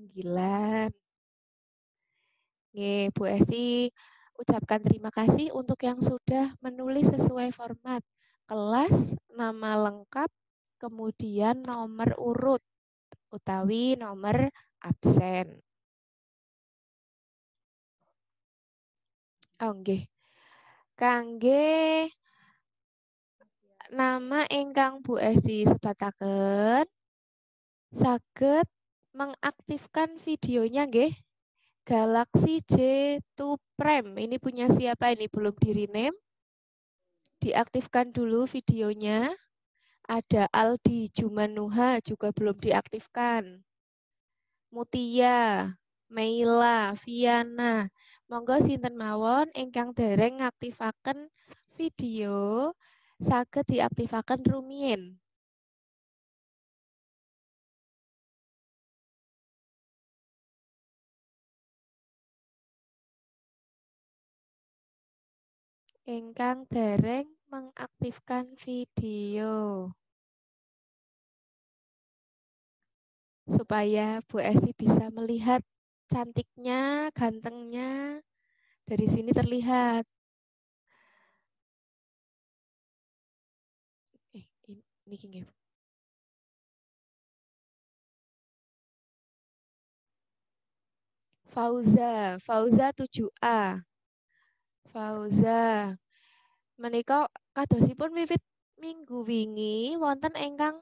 panggilan. Nggih, Bu Esti ucapkan terima kasih untuk yang sudah menulis sesuai format kelas, nama lengkap, kemudian nomor urut utawi nomor absen. Oh nggih. Kangge nama ingkang Bu Esti sebataken saged mengaktifkan videonya nggih. Galaxy J2 Prime. Ini punya siapa ini? Belum di-rename. Diaktifkan dulu videonya. Ada Aldi Jumanuha juga belum diaktifkan. Mutia, Meila, Viana. Monggo sinten mawon ingkang dereng ngaktifaken video saged diaktifaken rumiyin. Ingkang dereng mengaktifkan video. Supaya Bu Esti bisa melihat cantiknya, gantengnya. Dari sini terlihat. Ini nggih. Fauza 7A. Fauza. Menika kadosipun wiwit minggu wingi wonten ingkang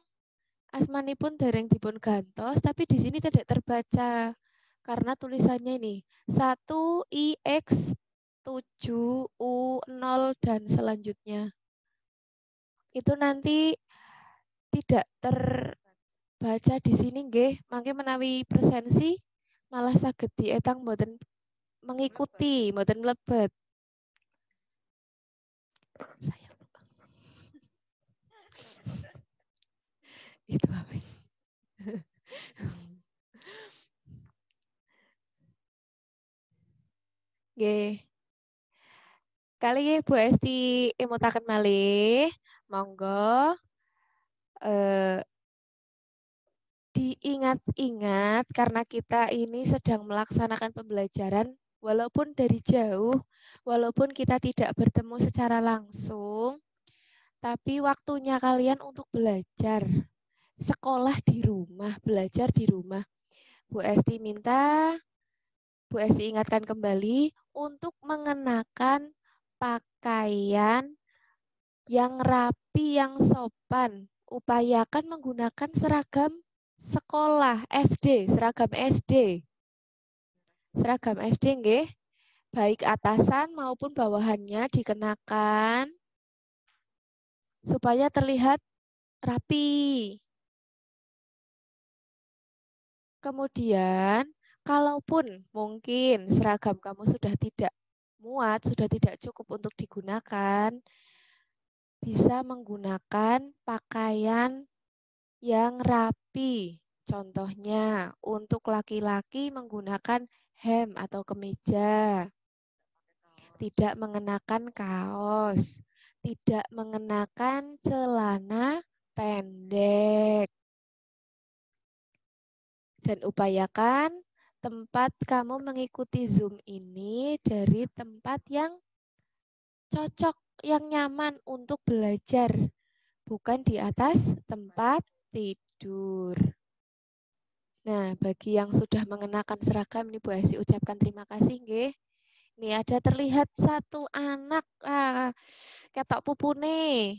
asmanipun dereng dipun gantos tapi di sini tidak terbaca karena tulisannya ini 1IX 7U0 dan selanjutnya. Itu nanti tidak terbaca di sini nggih, mangke menawi presensi malah saged dietang mboten mengikuti, mboten mlebet. Saya itu apa? Nggih. Kali Bu Esti emutaken malih, monggo diingat-ingat karena kita ini sedang melaksanakan pembelajaran walaupun dari jauh, walaupun kita tidak bertemu secara langsung, tapi waktunya kalian untuk belajar. Sekolah di rumah, belajar di rumah. Bu Esti minta, Bu Esti ingatkan kembali untuk mengenakan pakaian yang rapi, yang sopan. Upayakan menggunakan seragam sekolah SD, seragam SD. Seragam SD nggih, baik atasan maupun bawahannya dikenakan supaya terlihat rapi. Kemudian, kalaupun mungkin seragam kamu sudah tidak muat, sudah tidak cukup untuk digunakan, bisa menggunakan pakaian yang rapi. Contohnya, untuk laki-laki menggunakan hem atau kemeja, tidak mengenakan kaos, tidak mengenakan celana pendek. Dan upayakan tempat kamu mengikuti Zoom ini dari tempat yang cocok, yang nyaman untuk belajar, bukan di atas tempat tidur. Nah, bagi yang sudah mengenakan seragam, ini Bu Esti ucapkan terima kasih, nggih. Ini ada terlihat satu anak, ketok pupune.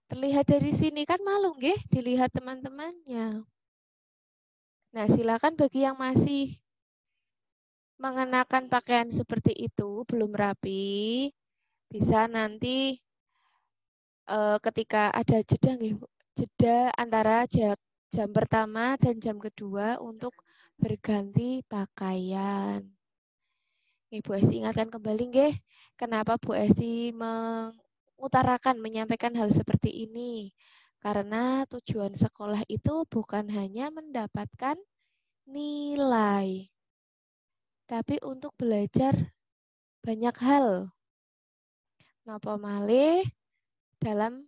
Terlihat dari sini kan malu, nggih, dilihat teman-temannya. Nah, silakan bagi yang masih mengenakan pakaian seperti itu, belum rapi, bisa nanti ketika ada jeda, nggih, jeda antara jam pertama dan jam kedua untuk berganti pakaian. Bu Esti ingatkan kembali, nggih, kenapa Bu Esti mengutarakan, menyampaikan hal seperti ini. Karena tujuan sekolah itu bukan hanya mendapatkan nilai, tapi untuk belajar banyak hal. Napa malih dalam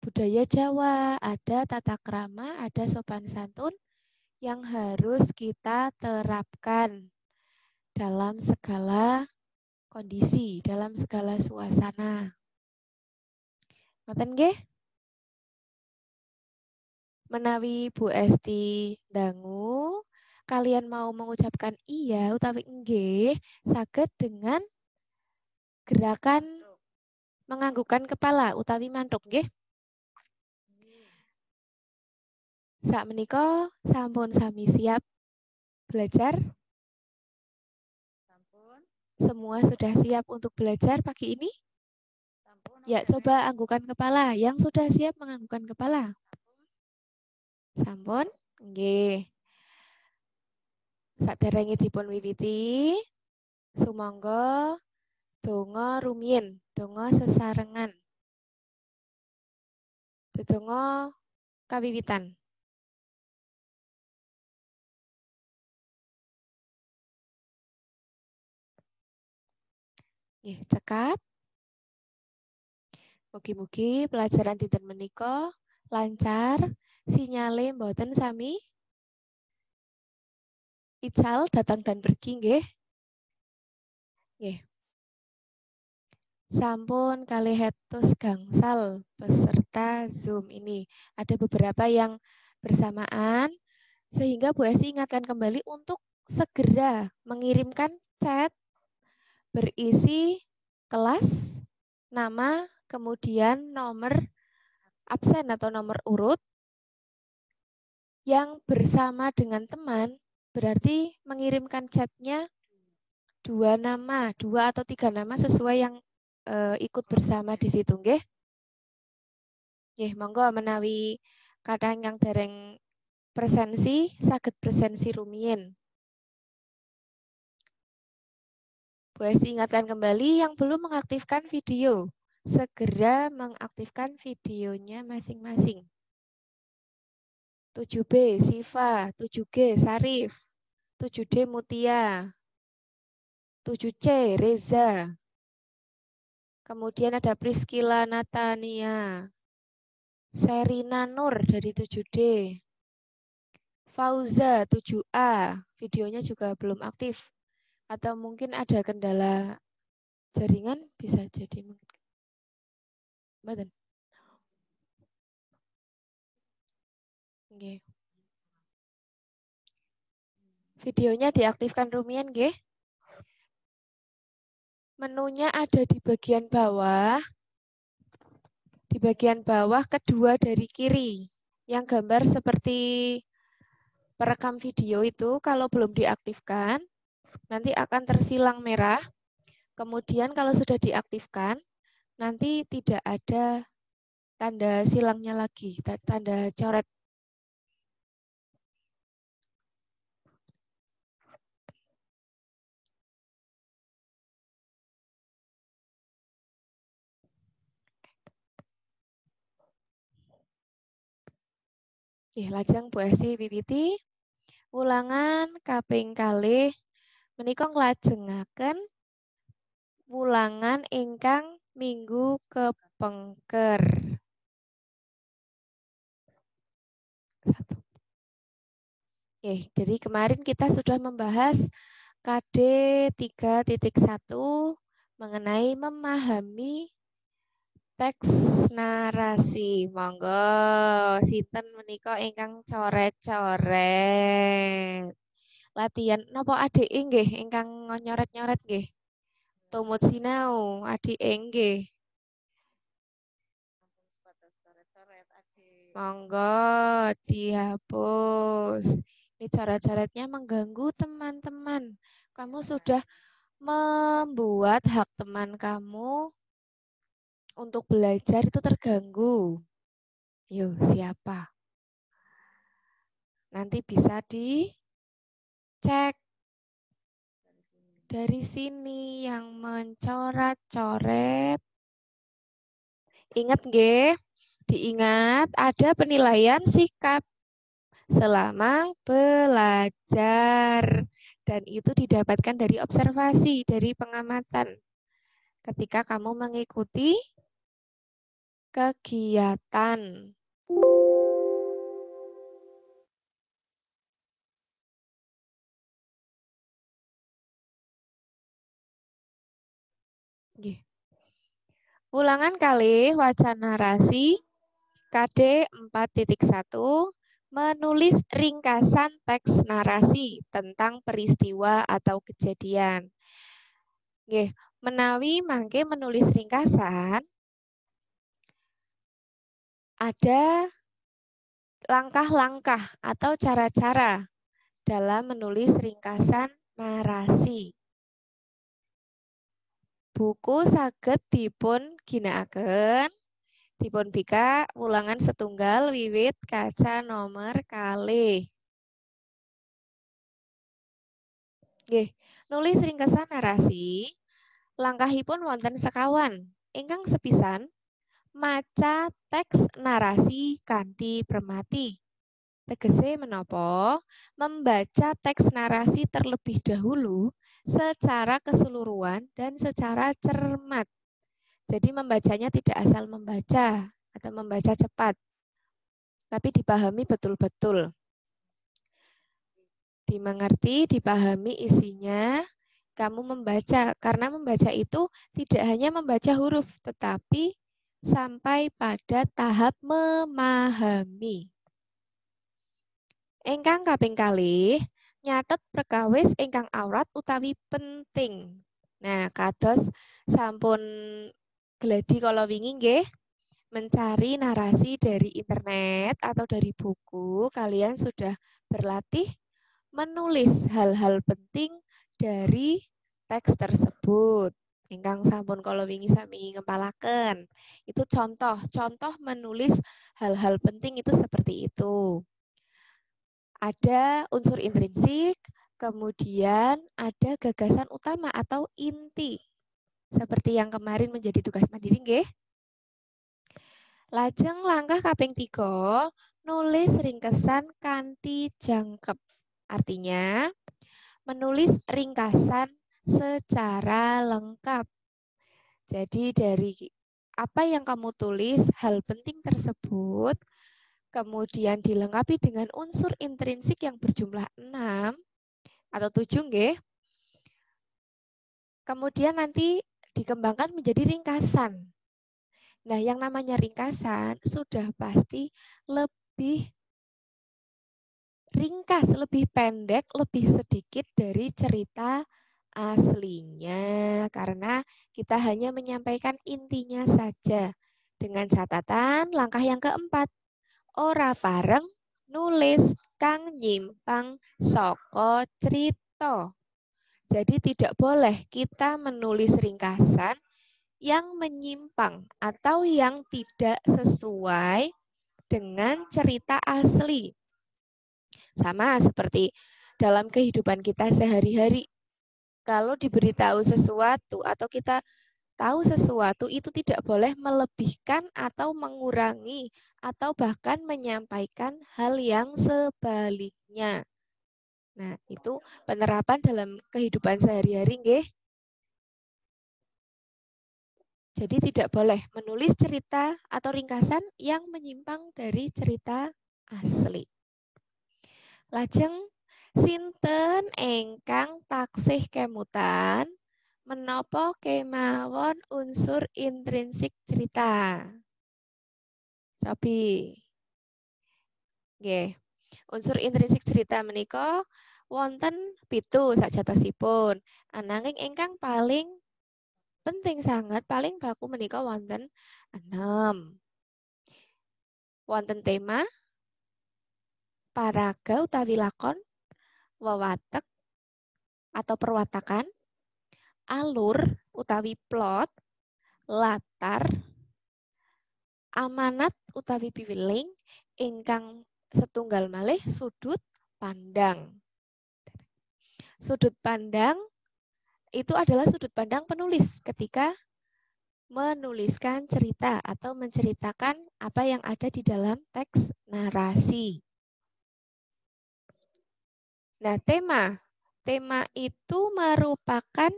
budaya Jawa ada tata krama, ada sopan santun yang harus kita terapkan dalam segala kondisi, dalam segala suasana. Ngoten nggih? Menawi Bu Esti dangu, kalian mau mengucapkan iya utawi nggih, saged dengan gerakan menganggukkan kepala utawi mantuk nggih. Sakmenika sampun sami siap belajar? Sampun. Semua sudah siap untuk belajar pagi ini? Sampun. Ya, coba anggukan kepala. Yang sudah siap menganggukkan kepala. Sampun? Nggih. Saderenge dipun wiwiti, sumangga donga rumiyin, donga sesarengan. Donga kawiwitan. Nggih, cekap. Mugi-mugi pelajaran dinten menika lancar, sinyale mboten sami ical datang dan pergi nggih. Nggih. Sampun kalih hetus gangsal peserta Zoom ini. Ada beberapa yang bersamaan sehingga Bu Esti ingatkan kembali untuk segera mengirimkan chat berisi kelas, nama, kemudian nomor absen atau nomor urut yang bersama dengan teman, berarti mengirimkan chatnya 2 nama, 2 atau 3 nama sesuai yang ikut bersama di situ nggih. Nggih, monggo menawi kathah ingkang dereng presensi saged presensi rumiyin. Bu Esti ingatkan kembali yang belum mengaktifkan video, segera mengaktifkan videonya masing-masing. 7B Siva, 7G Sarif, 7D Mutia, 7C Reza. Kemudian ada Priscila Natania, Serina Nur dari 7D, Fauza 7A, videonya juga belum aktif. Atau mungkin ada kendala jaringan, bisa jadi mungkin. Mboten. Nggih. Videonya diaktifkan rumiyin nggih. Menunya ada di bagian bawah. Di bagian bawah kedua dari kiri. Yang gambar seperti perekam video itu kalau belum diaktifkan, nanti akan tersilang merah. Kemudian kalau sudah diaktifkan, nanti tidak ada tanda silangnya lagi, tanda coret. Lajeng Bu Esti wiwiti ulangan kaping kalih menika nglajengaken ulangan ingkang minggu kepengker. Jadi kemarin kita sudah membahas KD 3.1 mengenai memahami teks narasi. Monggo sinten menika ingkang coret-coret. Latihan napa adike nggih ingkang nyoret-nyoret nggih. Tumut sinau adike nggih. Monggo dihapus. Ini coret-coretnya mengganggu teman-teman. Kamu sudah membuat hak teman kamu untuk belajar itu terganggu. Yuk, siapa? Nanti bisa dicek dari sini yang mencoret-coret. Ingat nggih? Diingat ada penilaian sikap selama belajar. Dan itu didapatkan dari observasi, dari pengamatan. Ketika kamu mengikuti kegiatan. Nggih. Ulangan kalih wacan narasi KD 4.1 menulis ringkasan teks narasi tentang peristiwa atau kejadian. Nggih, menawi mangke menulis ringkasan ada langkah-langkah atau cara-cara dalam menulis ringkasan narasi. Buku saged dipun ginakaken dipun bikak ulangan setunggal wiwit kaca nomor kalih. Nggih, nulis ringkesan narasi langkahipun wonten sekawan. Ingkang sepisan maca teks narasi kanthi permati. Tegese menapa? Membaca teks narasi terlebih dahulu secara keseluruhan dan secara cermat. Jadi membacanya tidak asal membaca atau membaca cepat, tapi dipahami betul-betul. Dimengerti, dipahami isinya, kamu membaca. Karena membaca itu tidak hanya membaca huruf, tetapi sampai pada tahap memahami. Ingkang kaping kalih, nyatet perkawis ingkang awrat utawi penting. Nah, kados sampun gladi kala wingi nggih, mencari narasi dari internet atau dari buku, kalian sudah berlatih menulis hal-hal penting dari teks tersebut. Ingkang sampun kala wingi sami ngempalaken. Itu contoh menulis hal-hal penting itu seperti itu. Ada unsur intrinsik, kemudian ada gagasan utama atau inti. Seperti yang kemarin menjadi tugas mandiri nggih. Lajeng langkah kaping 3, nulis ringkesan kanthi jangkep. Artinya, menulis ringkasan secara lengkap. Jadi dari apa yang kamu tulis, hal penting tersebut, kemudian dilengkapi dengan unsur intrinsik yang berjumlah 6 atau 7 nggih. Kemudian nanti dikembangkan menjadi ringkasan. Nah, yang namanya ringkasan sudah pasti lebih ringkas, lebih pendek, lebih sedikit dari cerita aslinya. Karena kita hanya menyampaikan intinya saja. Dengan catatan langkah yang keempat, ora pareng nulis kang nyimpang saka cerita. Jadi tidak boleh kita menulis ringkasan yang menyimpang atau yang tidak sesuai dengan cerita asli. Sama seperti dalam kehidupan kita sehari-hari. Kalau diberitahu sesuatu atau kita tahu sesuatu itu tidak boleh melebihkan atau mengurangi atau bahkan menyampaikan hal yang sebaliknya. Nah, itu penerapan dalam kehidupan sehari-hari nggih. Jadi tidak boleh menulis cerita atau ringkasan yang menyimpang dari cerita asli. Lajeng sinten ingkang taksih kemutan menapa kemawon unsur intrinsik cerita. Sobi. Nggih. Unsur intrinsik cerita menika wonten 7 sajatosipun. Ananging ingkang paling penting sangat, paling baku menika wonten 6. Wonten tema, paraga utawi lakon, wewatek atau perwatakan, alur utawi plot, latar, amanat utawi piwiling, ingkang setunggal malih sudut pandang. Sudut pandang itu adalah sudut pandang penulis ketika menuliskan cerita atau menceritakan apa yang ada di dalam teks narasi. Nah, tema itu merupakan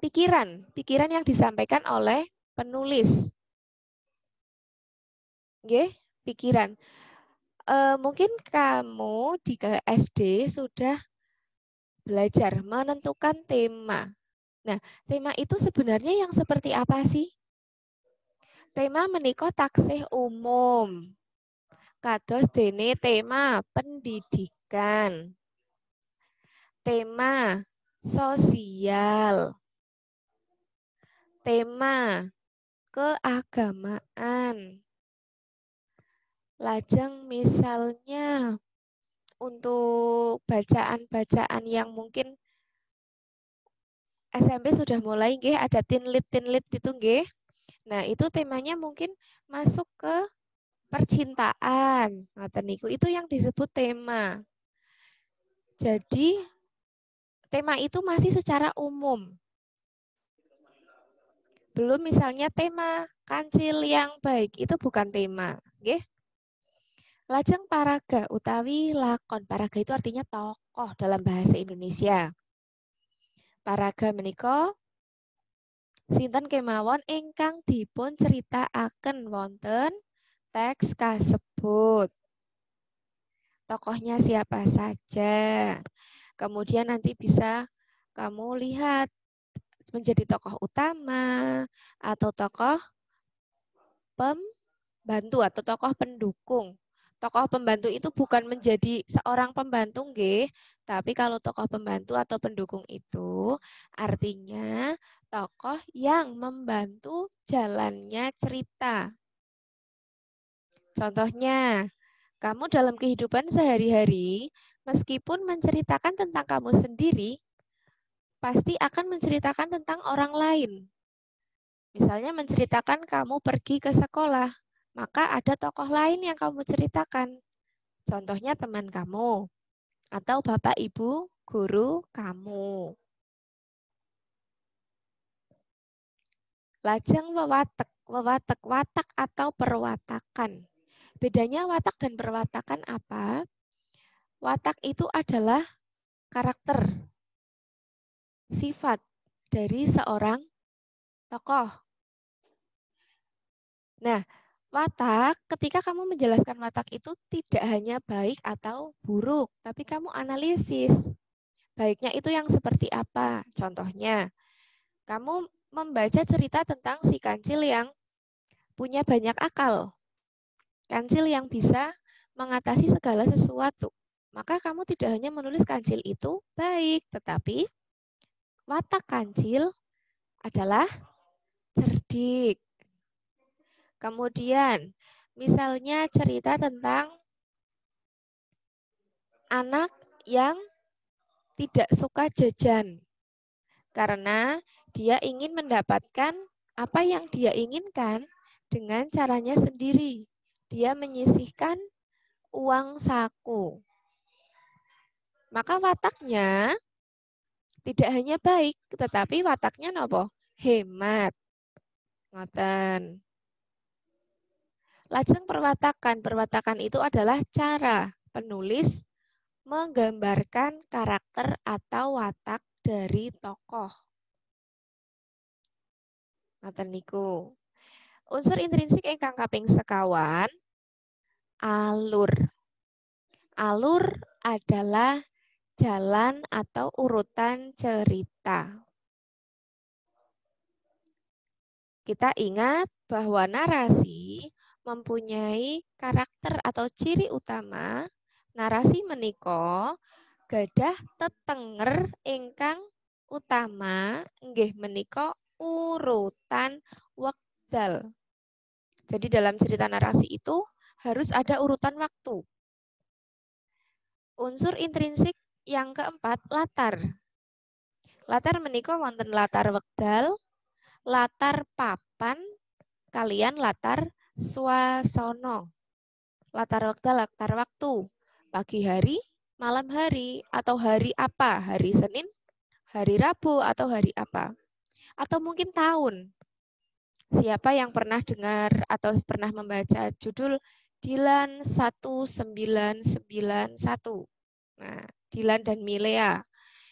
pikiran yang disampaikan oleh penulis. Nggih, pikiran. Mungkin kamu di SD sudah belajar menentukan tema. Nah, tema itu sebenarnya yang seperti apa sih? Tema menika taksih umum. Kados dene tema pendidikan, tema sosial, tema keagamaan. Lajeng misalnya untuk bacaan-bacaan yang mungkin SMP sudah mulai nggih ada tinlit itu nggih. Nah, itu temanya mungkin masuk ke percintaan. Ngoten niku itu yang disebut tema. Jadi tema itu masih secara umum. Belum misalnya tema kancil yang baik itu bukan tema, nggih. Lajeng paraga utawi lakon. Paraga itu artinya tokoh dalam bahasa Indonesia. Paraga menika sinten kemawon ingkang dipun critakaken wonten teks kasebut. Tokohnya siapa saja. Kemudian nanti bisa kamu lihat menjadi tokoh utama atau tokoh pembantu atau tokoh pendukung. Tokoh pembantu itu bukan menjadi seorang pembantu nggih, tapi kalau tokoh pembantu atau pendukung itu artinya tokoh yang membantu jalannya cerita. Contohnya, kamu dalam kehidupan sehari-hari meskipun menceritakan tentang kamu sendiri, pasti akan menceritakan tentang orang lain. Misalnya menceritakan kamu pergi ke sekolah, maka ada tokoh lain yang kamu ceritakan. Contohnya teman kamu atau bapak ibu guru kamu. Lajeng wewatek, watak atau perwatakan. Bedanya watak dan perwatakan apa? Watak itu adalah karakter, sifat dari seorang tokoh. Nah, watak, ketika kamu menjelaskan watak itu tidak hanya baik atau buruk, tapi kamu analisis. Baiknya itu yang seperti apa? Contohnya, kamu membaca cerita tentang si kancil yang punya banyak akal. Kancil yang bisa mengatasi segala sesuatu. Maka kamu tidak hanya menulis kancil itu baik, tetapi watak kancil adalah cerdik. Kemudian, misalnya cerita tentang anak yang tidak suka jajan karena dia ingin mendapatkan apa yang dia inginkan dengan caranya sendiri. Dia menyisihkan uang saku. Maka wataknya tidak hanya baik, tetapi wataknya nopo? Hemat. Ngoten. Lajeng perwatakan. Perwatakan itu adalah cara penulis menggambarkan karakter atau watak dari tokoh. Ngoten niku. Unsur intrinsik ingkang kaping sekawan, alur. Alur adalah jalan atau urutan cerita. Kita ingat bahwa narasi mempunyai karakter atau ciri utama. Narasi menika gadah tetenger ingkang utama nggih menika urutan wekdal. Jadi dalam cerita narasi itu harus ada urutan waktu. Unsur intrinsik yang keempat, latar. Latar menika wonten latar wekdal, latar papan, kalian latar swasana. Latar wekdal, latar waktu. Pagi hari, malam hari, atau hari apa? Hari Senin, hari Rabu, atau hari apa? Atau mungkin tahun. Siapa yang pernah dengar atau pernah membaca judul Dilan 1991? Nah, Dilan dan Milea.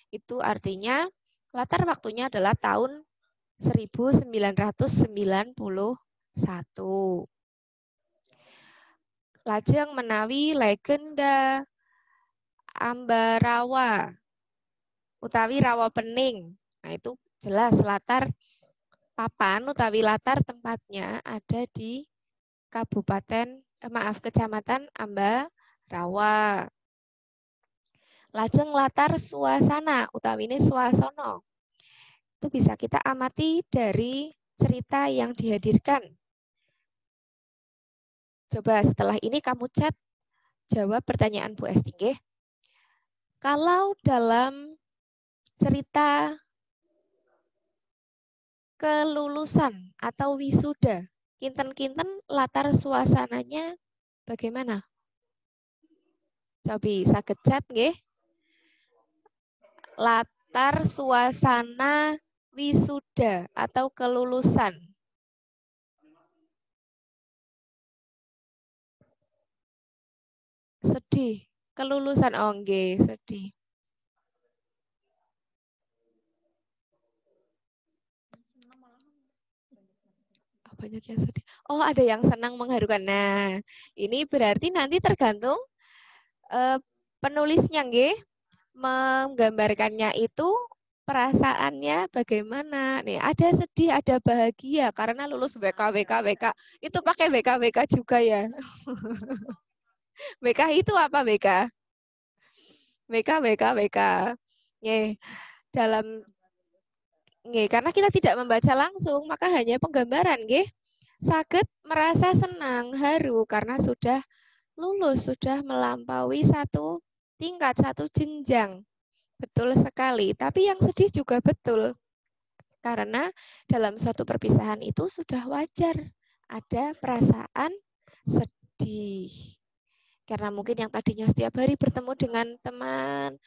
Itu artinya latar waktunya adalah tahun 1991. Lajeng menawi legenda Ambarawa utawi Rawa Pening. Nah, itu Jelas latar papan utawi latar tempatnya ada di Kecamatan Ambarawa. Lajeng latar suasana utawi ini suasono. Itu bisa kita amati dari cerita yang dihadirkan. Coba setelah ini kamu chat jawab pertanyaan Bu Esti nggih. Kalau dalam cerita kelulusan atau wisuda, kinten-kinten latar suasananya bagaimana? Cobi saged chat nggih. Latar suasana wisuda atau kelulusan. Sedih, kelulusan oh nggih, sedih. Banyak yang sedih. Oh, ada yang senang mengharukan. Nah, ini berarti nanti tergantung penulisnya nggih menggambarkannya itu perasaannya bagaimana. Nih, ada sedih, ada bahagia karena lulus BK. Itu pakai BK juga ya. BK itu apa BK? BK. Nih, dalam karena kita tidak membaca langsung, maka hanya penggambaran nggih. Saged merasa senang, haru karena sudah lulus, sudah melampaui satu tingkat, satu jenjang. Betul sekali. Tapi yang sedih juga betul. Karena dalam suatu perpisahan itu sudah wajar ada perasaan sedih. Karena mungkin yang tadinya setiap hari bertemu dengan teman,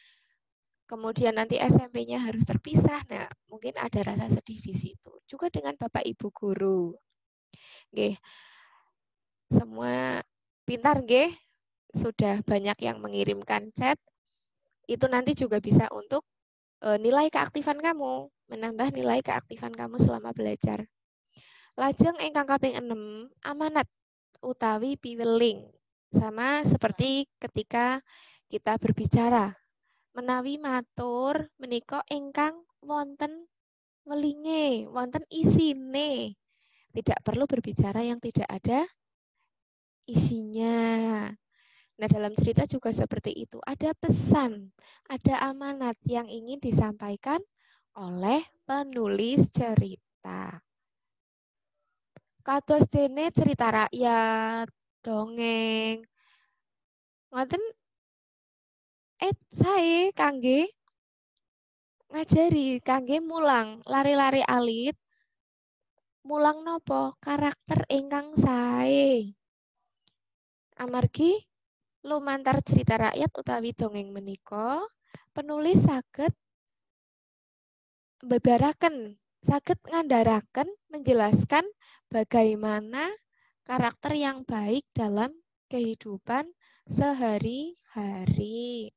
kemudian nanti SMP-nya harus terpisah. Nah, mungkin ada rasa sedih di situ. Juga dengan Bapak Ibu guru. Nggih. Semua pintar nggih. Sudah banyak yang mengirimkan chat. Itu nanti juga bisa untuk nilai keaktifan kamu, menambah nilai keaktifan kamu selama belajar. Lajeng ingkang kaping 6, amanat utawi piweling. Sama seperti ketika kita berbicara. Menawi matur menika ingkang wonten welinge, wonten isine. Tidak perlu berbicara yang tidak ada isinya. Nah, dalam cerita juga seperti itu. Ada pesan, ada amanat yang ingin disampaikan oleh penulis cerita. Kados dene cerita rakyat, dongeng. Ngoten saya kangge ngajari, kangge mulang, lari-lari alit. Mulang nopo? Karakter ingkang sae. Amargi lumantar cerita rakyat utawi dongeng menika, penulis saged mbebaraken, saged ngandharaken, menjelaskan bagaimana karakter yang baik dalam kehidupan sehari-hari.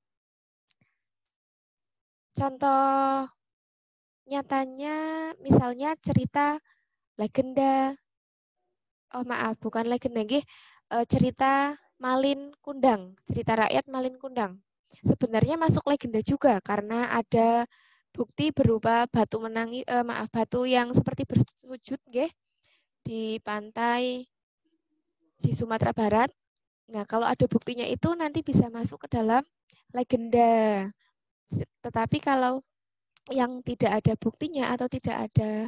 Contoh nyatanya misalnya cerita legenda, oh maaf bukan legenda nggih, cerita Malin Kundang, cerita rakyat Malin Kundang. Sebenarnya masuk legenda juga karena ada bukti berupa batu batu yang seperti bersujud nggih di pantai di Sumatera Barat. Nah, kalau ada buktinya itu nanti bisa masuk ke dalam legenda. Tetapi kalau yang tidak ada buktinya atau tidak ada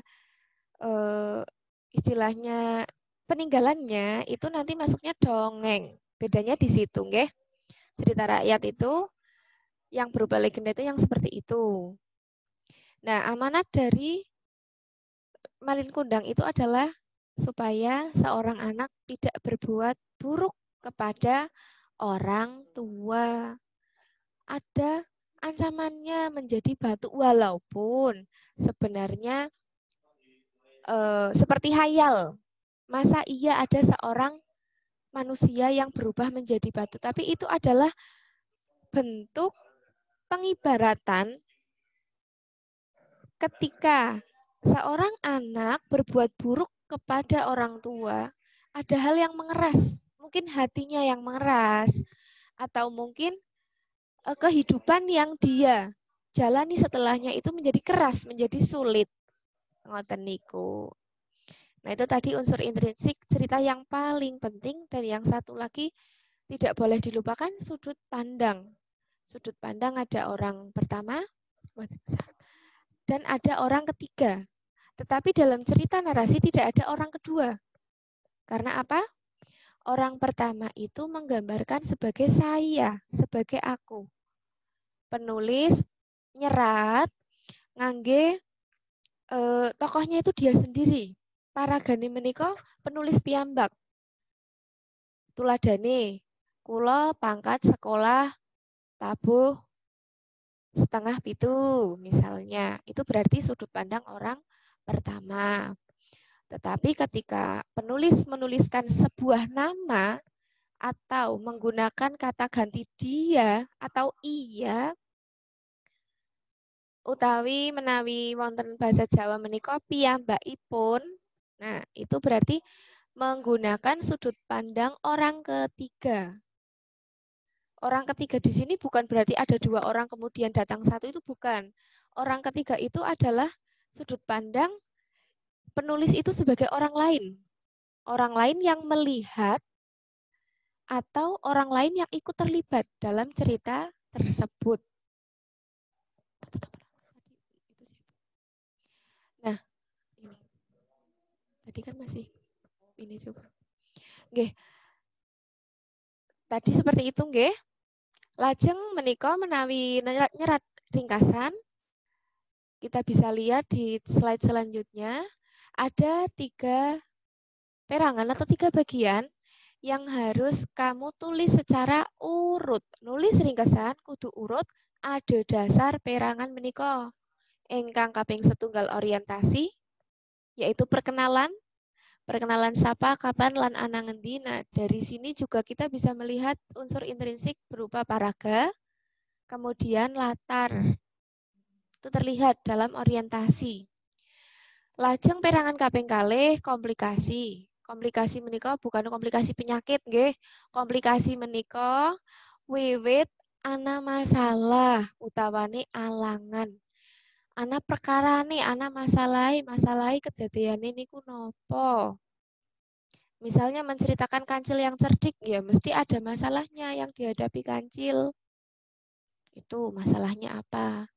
istilahnya peninggalannya, itu nanti masuknya dongeng. Bedanya di situ, nggih. Cerita rakyat itu yang berupa legenda itu yang seperti itu. Nah, amanat dari Malin Kundang itu adalah supaya seorang anak tidak berbuat buruk kepada orang tua. Ada ancamannya menjadi batu walaupun sebenarnya seperti hayal. Masa iya ada seorang manusia yang berubah menjadi batu, tapi itu adalah bentuk pengibaratan ketika seorang anak berbuat buruk kepada orang tua, ada hal yang mengeras, mungkin hatinya yang mengeras, atau mungkin kehidupan yang dia jalani setelahnya itu menjadi keras, menjadi sulit. Ngoten niku. Nah, itu tadi unsur intrinsik cerita yang paling penting, dan yang satu lagi tidak boleh dilupakan sudut pandang. Sudut pandang ada orang pertama dan ada orang ketiga. Tetapi dalam cerita narasi tidak ada orang kedua. Karena apa? Orang pertama itu menggambarkan sebagai saya, sebagai aku. Penulis nyerat ngangge tokohnya itu dia sendiri. Paragane menika penulis piyambak. Tuladane kula pangkat sekolah tabuh setengah pitu misalnya. Itu berarti sudut pandang orang pertama. Tetapi ketika penulis menuliskan sebuah nama atau menggunakan kata ganti dia atau iya, utawi menawi wonten bahasa Jawa menika piyambakipun. Nah, itu berarti menggunakan sudut pandang orang ketiga. Orang ketiga di sini bukan berarti ada dua orang kemudian datang satu, itu bukan. Orang ketiga itu adalah sudut pandang penulis itu sebagai orang lain. Orang lain yang melihat atau orang lain yang ikut terlibat dalam cerita tersebut. Nah, ini. Tadi kan masih ini juga. Nggih. Tadi seperti itu nggih. Lajeng menika menawi nyerat ringkasan, kita bisa lihat di slide selanjutnya ada 3 perangan atau 3 bagian yang harus kamu tulis secara urut. Nulis ringkasan kudu urut ada dasar perangan menika. Ingkang kaping setunggal orientasi, yaitu perkenalan. Perkenalan siapa, kapan, lan ana ngendi. Nah, dari sini juga kita bisa melihat unsur intrinsik berupa paraga, kemudian latar. Itu terlihat dalam orientasi. Lajeng perangan kaping kalih komplikasi. Komplikasi menika bukan komplikasi penyakit nggih. Komplikasi menika wiwit ana masalah utawane alangan. Ana perkarane, ana masalahe kedadeyane niku napa? Misalnya menceritakan kancil yang cerdik, ya mesti ada masalahnya yang dihadapi kancil. Itu masalahnya apa?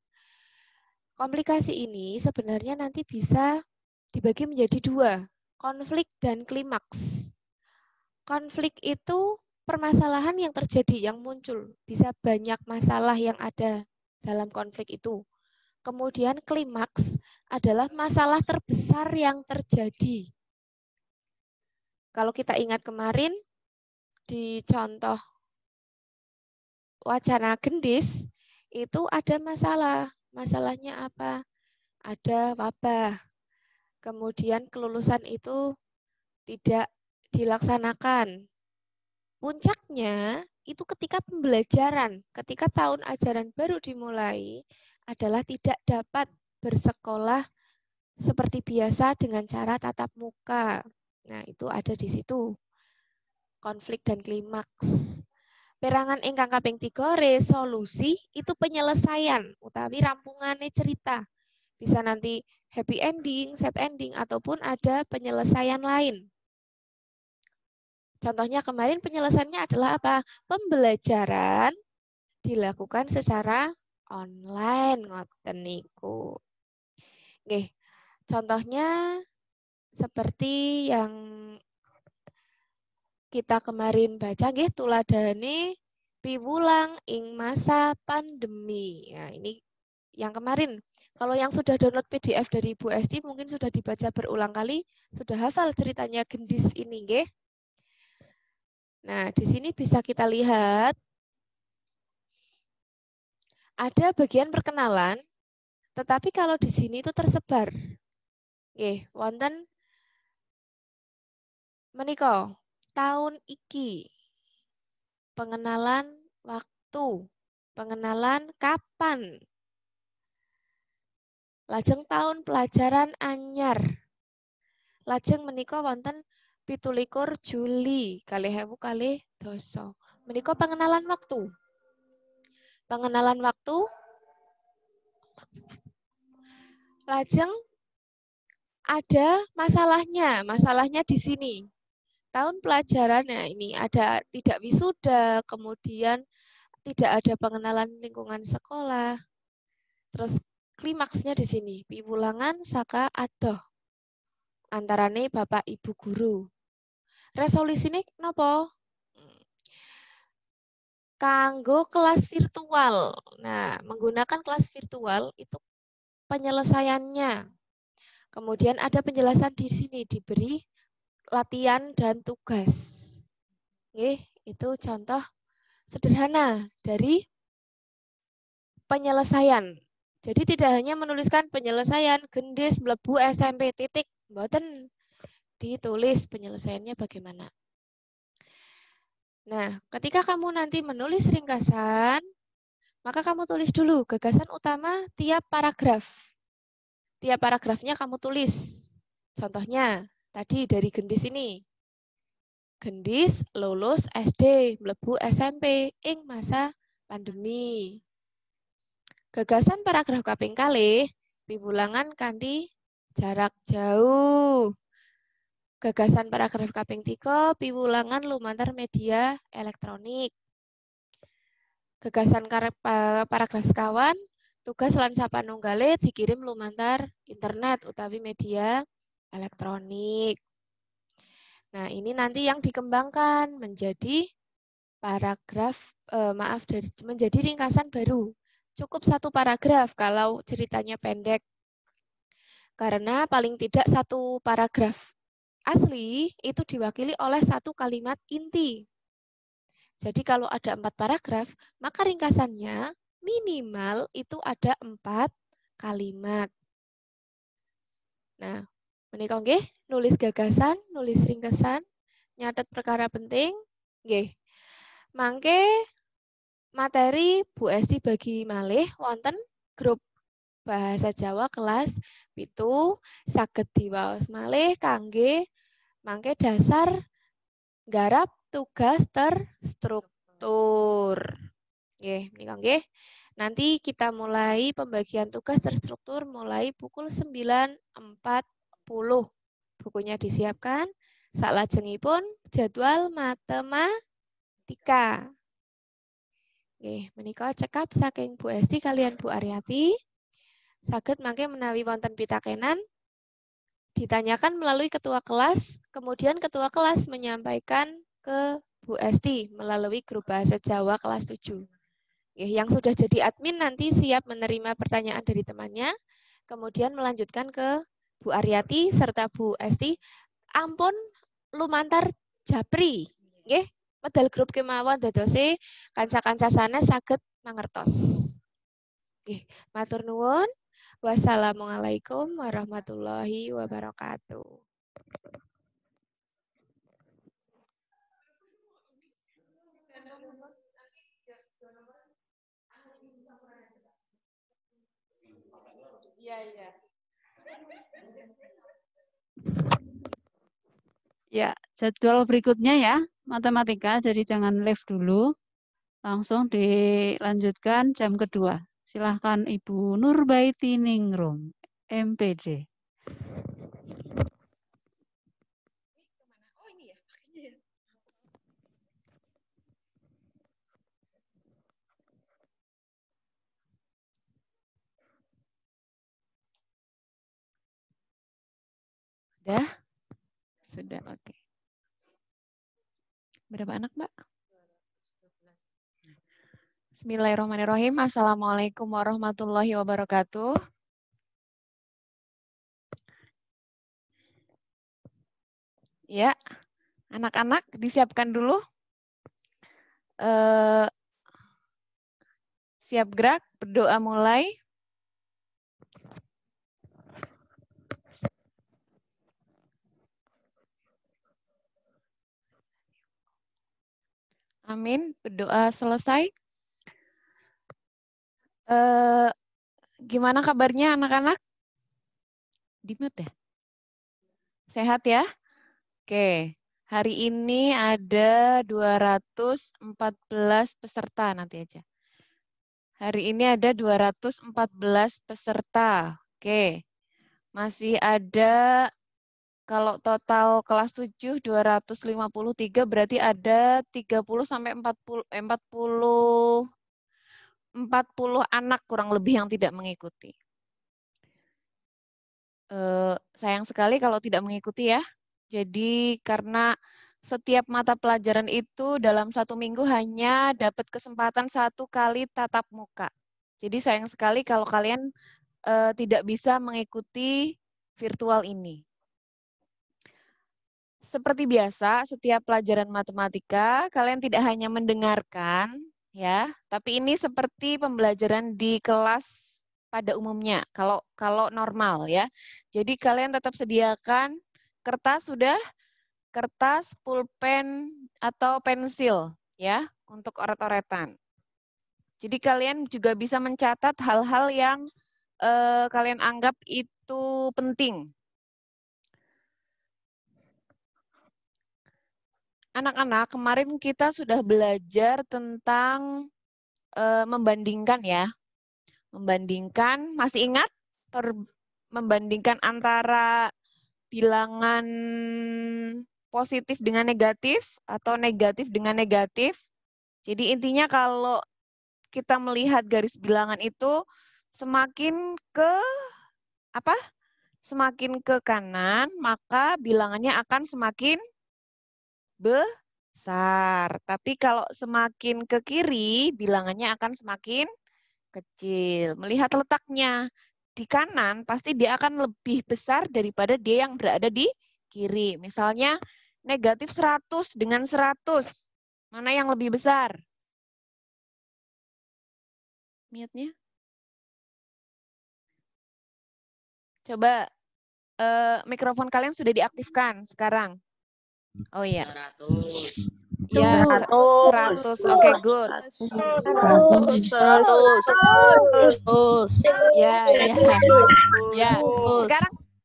Komplikasi ini sebenarnya nanti bisa dibagi menjadi 2, konflik dan klimaks. Konflik itu permasalahan yang terjadi, yang muncul. Bisa banyak masalah yang ada dalam konflik itu. Kemudian klimaks adalah masalah terbesar yang terjadi. Kalau kita ingat kemarin di contoh wacana gendis, itu ada masalah. Masalahnya apa? Ada wabah. Kemudian kelulusan itu tidak dilaksanakan. Puncaknya itu ketika pembelajaran, ketika tahun ajaran baru dimulai, adalah tidak dapat bersekolah seperti biasa dengan cara tatap muka. Nah, itu ada di situ. Konflik dan klimaks. Perangan ingkang kaping 3 resolusi itu penyelesaian utawi rampungannya cerita. Bisa nanti happy ending, sad ending, ataupun ada penyelesaian lain. Contohnya kemarin penyelesaiannya adalah apa? Pembelajaran dilakukan secara online ngoten niku. Nggih. Contohnya seperti yang kita kemarin baca nggih, tuladane piwulang ing masa pandemi. Nah, ini yang kemarin. Kalau yang sudah download PDF dari Bu Esti mungkin sudah dibaca berulang kali, sudah hafal ceritanya gendis ini nggih. Nah, di sini bisa kita lihat ada bagian perkenalan, tetapi kalau di sini itu tersebar. Nggih, wonten menika tahun iki. Pengenalan waktu, pengenalan kapan. Lajeng tahun pelajaran anyar. Lajeng menika wonten 17 Juli 2020. Menika pengenalan waktu. Pengenalan waktu. Lajeng ada masalahnya. Masalahnya di sini. Tahun pelajarannya ini ada tidak wisuda, kemudian tidak ada pengenalan lingkungan sekolah. Terus klimaksnya di sini, piwulangan saka adoh antarane Bapak Ibu guru. Resolusinya nopo? Kanggo kelas virtual. Nah, menggunakan kelas virtual itu penyelesaiannya. Kemudian ada penjelasan di sini diberi latihan dan tugas. Oke, itu contoh sederhana dari penyelesaian. Jadi tidak hanya menuliskan penyelesaian gendis mlebu SMP titik, mboten ditulis penyelesaiannya bagaimana. Nah, ketika kamu nanti menulis ringkasan, maka kamu tulis dulu gagasan utama tiap paragraf. Tiap paragrafnya kamu tulis. Contohnya, tadi dari gendis ini. Gendis lulus SD, mlebu SMP ing masa pandemi. Gagasan paragraf kaping kalih, piwulangan kanthi jarak jauh. Gagasan paragraf kaping 3, piwulangan lumantar media elektronik. Gagasan paragraf sekawan, tugas lan sapanunggale dikirim lumantar internet utawi media elektronik. Nah, ini nanti yang dikembangkan menjadi paragraf, menjadi ringkasan baru. Cukup satu paragraf kalau ceritanya pendek. Karena paling tidak satu paragraf asli itu diwakili oleh satu kalimat inti. Jadi kalau ada 4 paragraf, maka ringkasannya minimal itu ada 4 kalimat. Nah, menika nggih, nulis gagasan, nulis ringkasan, nyatet perkara penting, nggih. Mangke materi Bu Esti bagi malih wonten grup bahasa Jawa kelas 7 saged diwaos malih kangge mangke dasar garap tugas terstruktur. Nggih, menika nggih. Nanti kita mulai pembagian tugas terstruktur mulai pukul 9.40. Bukunya disiapkan. Salajengipun jadwal matematika. Nggih, menika cekap saking Bu Esti kalian Bu Aryati. Saged mangke menawi wonten pitakenan ditanyakan melalui ketua kelas, kemudian ketua kelas menyampaikan ke Bu Esti melalui grup bahasa Jawa kelas 7. Yang sudah jadi admin nanti siap menerima pertanyaan dari temannya, kemudian melanjutkan ke Bu Aryati serta Bu Esti. Ampun lumantar japri, nggih, medal grup kemawon dadose kanca-kanca sanes saged mangertos. Nggih, matur nuwun. Wassalamualaikum warahmatullahi wabarakatuh. Iya. Ya, jadwal berikutnya ya, matematika, jadi jangan live dulu. Langsung dilanjutkan jam kedua. Silahkan Ibu Nurbaiti Ningrum, MPD. Sudah? Sudah, oke. Berapa anak, Mbak? Bismillahirrahmanirrahim. Assalamualaikum warahmatullahi wabarakatuh. Ya, anak-anak disiapkan dulu. Siap gerak, berdoa mulai. Amin, berdoa selesai. Gimana kabarnya anak-anak? Di-mute ya? Sehat ya? Oke, hari ini ada 214 peserta nanti aja. Hari ini ada 214 peserta. Oke, Masih ada, kalau total kelas 7 253 berarti ada 30 sampai 40 anak kurang lebih yang tidak mengikuti. Sayang sekali kalau tidak mengikuti ya. Jadi karena setiap mata pelajaran itu dalam 1 minggu hanya dapat kesempatan 1 kali tatap muka. Jadi sayang sekali kalau kalian tidak bisa mengikuti virtual ini. Seperti biasa, setiap pelajaran matematika kalian tidak hanya mendengarkan, ya, tapi ini seperti pembelajaran di kelas pada umumnya. Kalau normal, ya. Jadi kalian tetap sediakan kertas sudah, kertas, pulpen atau pensil, ya, untuk oret-oretan. Jadi kalian juga bisa mencatat hal-hal yang kalian anggap itu penting. Anak-anak, kemarin kita sudah belajar tentang membandingkan ya. Membandingkan, masih ingat? Membandingkan antara bilangan positif dengan negatif atau negatif dengan negatif. Jadi intinya kalau kita melihat garis bilangan itu semakin ke apa? Semakin ke kanan, maka bilangannya akan semakin besar. Tapi kalau semakin ke kiri, bilangannya akan semakin kecil. Melihat letaknya di kanan, pasti dia akan lebih besar daripada dia yang berada di kiri. Misalnya negatif 100 dengan 100. Mana yang lebih besar? Mute-nya. Coba mikrofon kalian sudah diaktifkan sekarang. Oh iya. 100. Ya, 100. Oke, good. 100. Ya.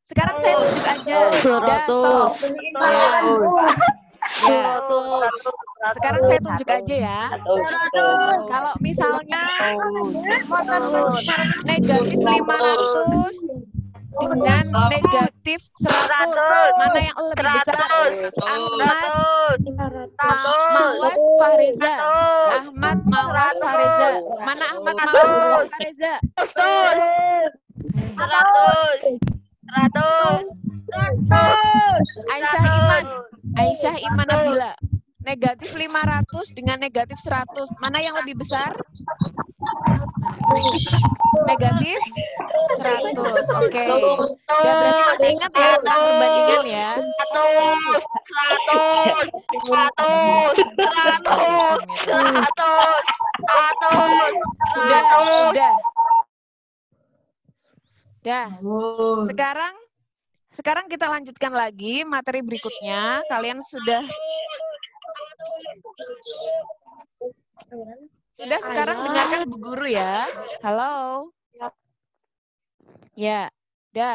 Sekarang saya tunjuk aja. Sekarang saya tunjuk aja ya. Kalau misalnya negatif 500 dengan negatif 100, mana yang lebih besar? Ahmad, Mawas, Fahriza. Ahmad, Mawas, Fahriza. Mana Ahmad, Mawas, Fahriza? 100. Aisyah Iman Nabila. Negatif 500 dengan negatif 100. Mana yang lebih besar? Negatif 100. Oke. Ya berarti masih ingat ya tentang perbandingan ya. 100. Sudah. Sekarang kita lanjutkan lagi materi berikutnya. Kalian sudah sekarang dengarkan Bu Guru ya. Halo. Ya.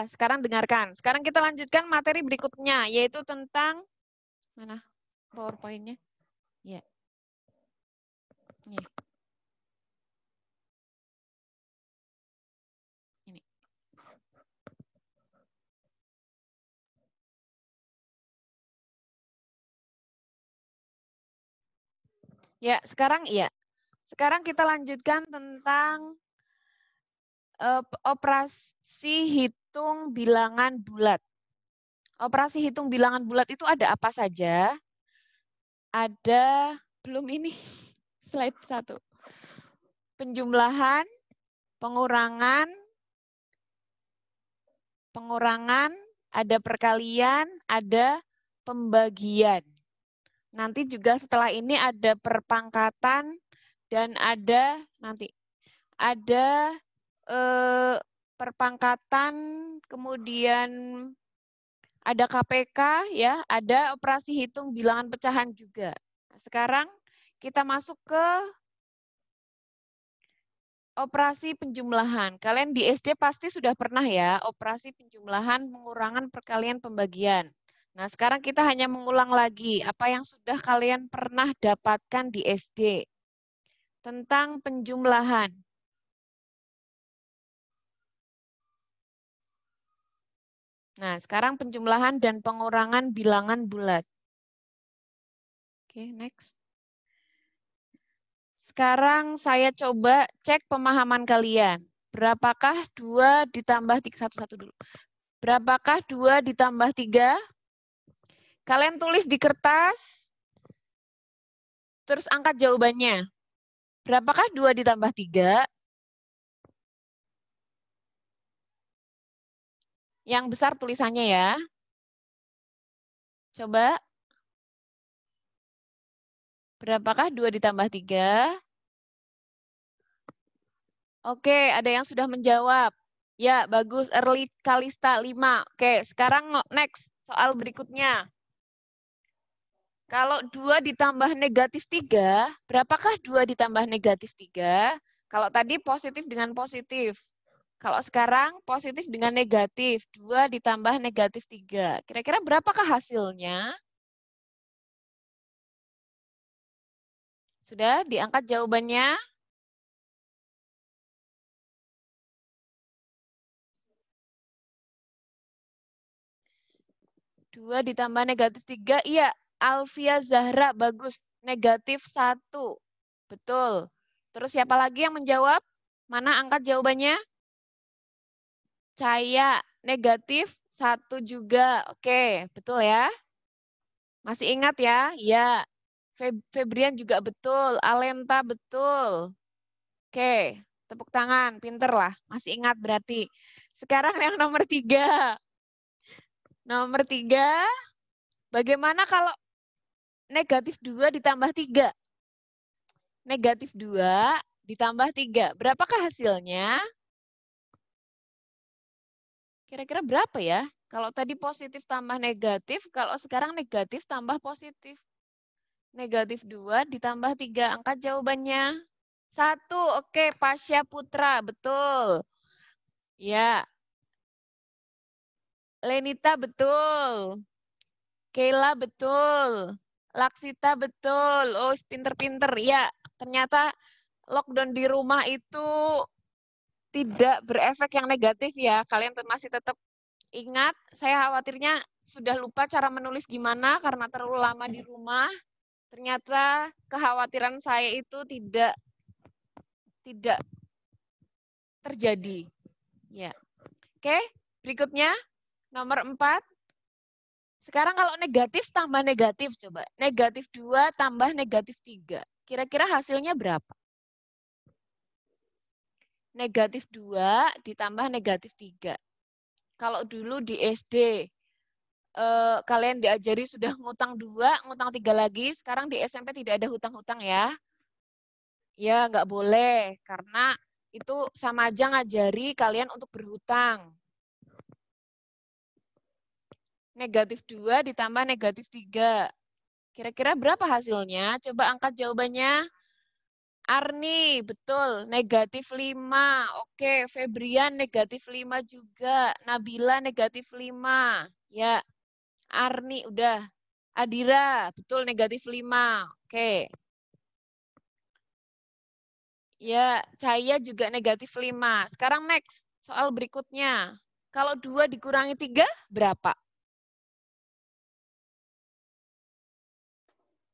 Sekarang dengarkan. Sekarang kita lanjutkan materi berikutnya, yaitu tentang mana PowerPoint-nya? Ya. Ini. Ya, sekarang iya. Sekarang kita lanjutkan tentang operasi hitung bilangan bulat. Operasi hitung bilangan bulat itu ada apa saja? Ada, belum ini, slide 1. Penjumlahan, pengurangan, ada perkalian, ada pembagian. Nanti juga setelah ini ada perpangkatan dan ada perpangkatan, kemudian ada KPK ya, ada operasi hitung bilangan pecahan juga. Nah, sekarang kita masuk ke operasi penjumlahan. Kalian di SD pasti sudah pernah ya, operasi penjumlahan, pengurangan, perkalian, pembagian. Nah, sekarang kita hanya mengulang lagi apa yang sudah kalian pernah dapatkan di SD tentang penjumlahan. Nah, sekarang penjumlahan dan pengurangan bilangan bulat. Oke, next. Sekarang saya coba cek pemahaman kalian. Berapakah 2 ditambah 3? Satu-satu dulu. Berapakah 2 ditambah 3? Kalian tulis di kertas, terus angkat jawabannya. Berapakah 2 ditambah 3? Yang besar tulisannya ya. Coba. Berapakah 2 ditambah 3? Oke, ada yang sudah menjawab. Ya, bagus. Early Kalista 5. Oke, sekarang next. Soal berikutnya. Kalau 2 ditambah negatif 3, berapakah 2 ditambah negatif 3? Kalau tadi positif dengan positif. Kalau sekarang positif dengan negatif. 2 ditambah negatif 3. Kira-kira berapakah hasilnya? Sudah diangkat jawabannya? Dua ditambah negatif 3, iya. Alfia Zahra, bagus. Negatif 1. Betul. Terus siapa lagi yang menjawab? Mana angkat jawabannya? Cahaya, negatif 1 juga. Oke, betul ya? Masih ingat ya? Iya. Febrian juga betul. Alenta betul. Oke, tepuk tangan. Pinter lah. Masih ingat berarti. Sekarang yang nomor 3. Nomor 3. Bagaimana kalau negatif 2 ditambah 3? Negatif 2 ditambah 3. Berapakah hasilnya? Kira-kira berapa ya? Kalau tadi positif tambah negatif, kalau sekarang negatif tambah positif. Negatif 2 ditambah 3. Angkat jawabannya. 1. Oke, Pasya Putra. Betul. Ya. Lenita betul. Kayla betul. Laksita betul. Oh, pinter-pinter. Ya, ternyata lockdown di rumah itu tidak berefek yang negatif ya. Kalian masih tetap ingat, saya khawatirnya sudah lupa cara menulis gimana karena terlalu lama di rumah. Ternyata kekhawatiran saya itu tidak terjadi. Ya. Oke, berikutnya nomor 4. Sekarang kalau negatif tambah negatif coba. Negatif 2 tambah negatif 3. Kira-kira hasilnya berapa? Negatif 2 ditambah negatif 3. Kalau dulu di SD, kalian diajari sudah ngutang 2, ngutang 3 lagi. Sekarang di SMP tidak ada hutang-hutang ya. Ya, nggak boleh. Karena itu sama aja ngajari kalian untuk berhutang. Negatif 2 ditambah negatif 3. Kira-kira berapa hasilnya? Coba angkat jawabannya. Arni, betul. Negatif 5. Oke, Febrian negatif 5 juga. Nabila negatif 5. Ya, Arni udah. Adira, betul negatif 5. Oke. Ya, Cahaya juga negatif 5. Sekarang next, soal berikutnya. Kalau 2 dikurangi 3, berapa?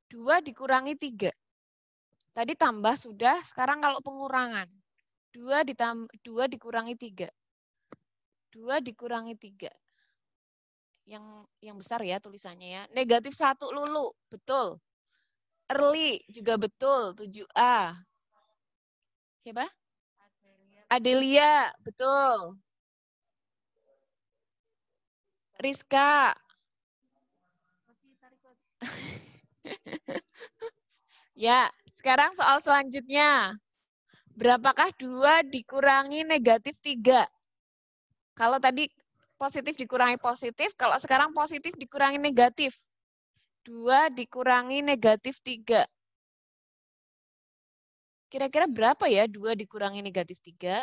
2 dikurangi 3. Tadi tambah sudah, sekarang kalau pengurangan. 2 dikurangi 3. 2 dikurangi 3. Yang besar ya tulisannya ya. Negatif 1 Lulu, betul. Early juga betul, 7A. Siapa? Adelia, betul. Rizka. Ya, sekarang soal selanjutnya. Berapakah 2 dikurangi negatif 3? Kalau tadi positif dikurangi positif, kalau sekarang positif dikurangi negatif. 2 dikurangi negatif 3. Kira-kira berapa ya 2 dikurangi negatif 3?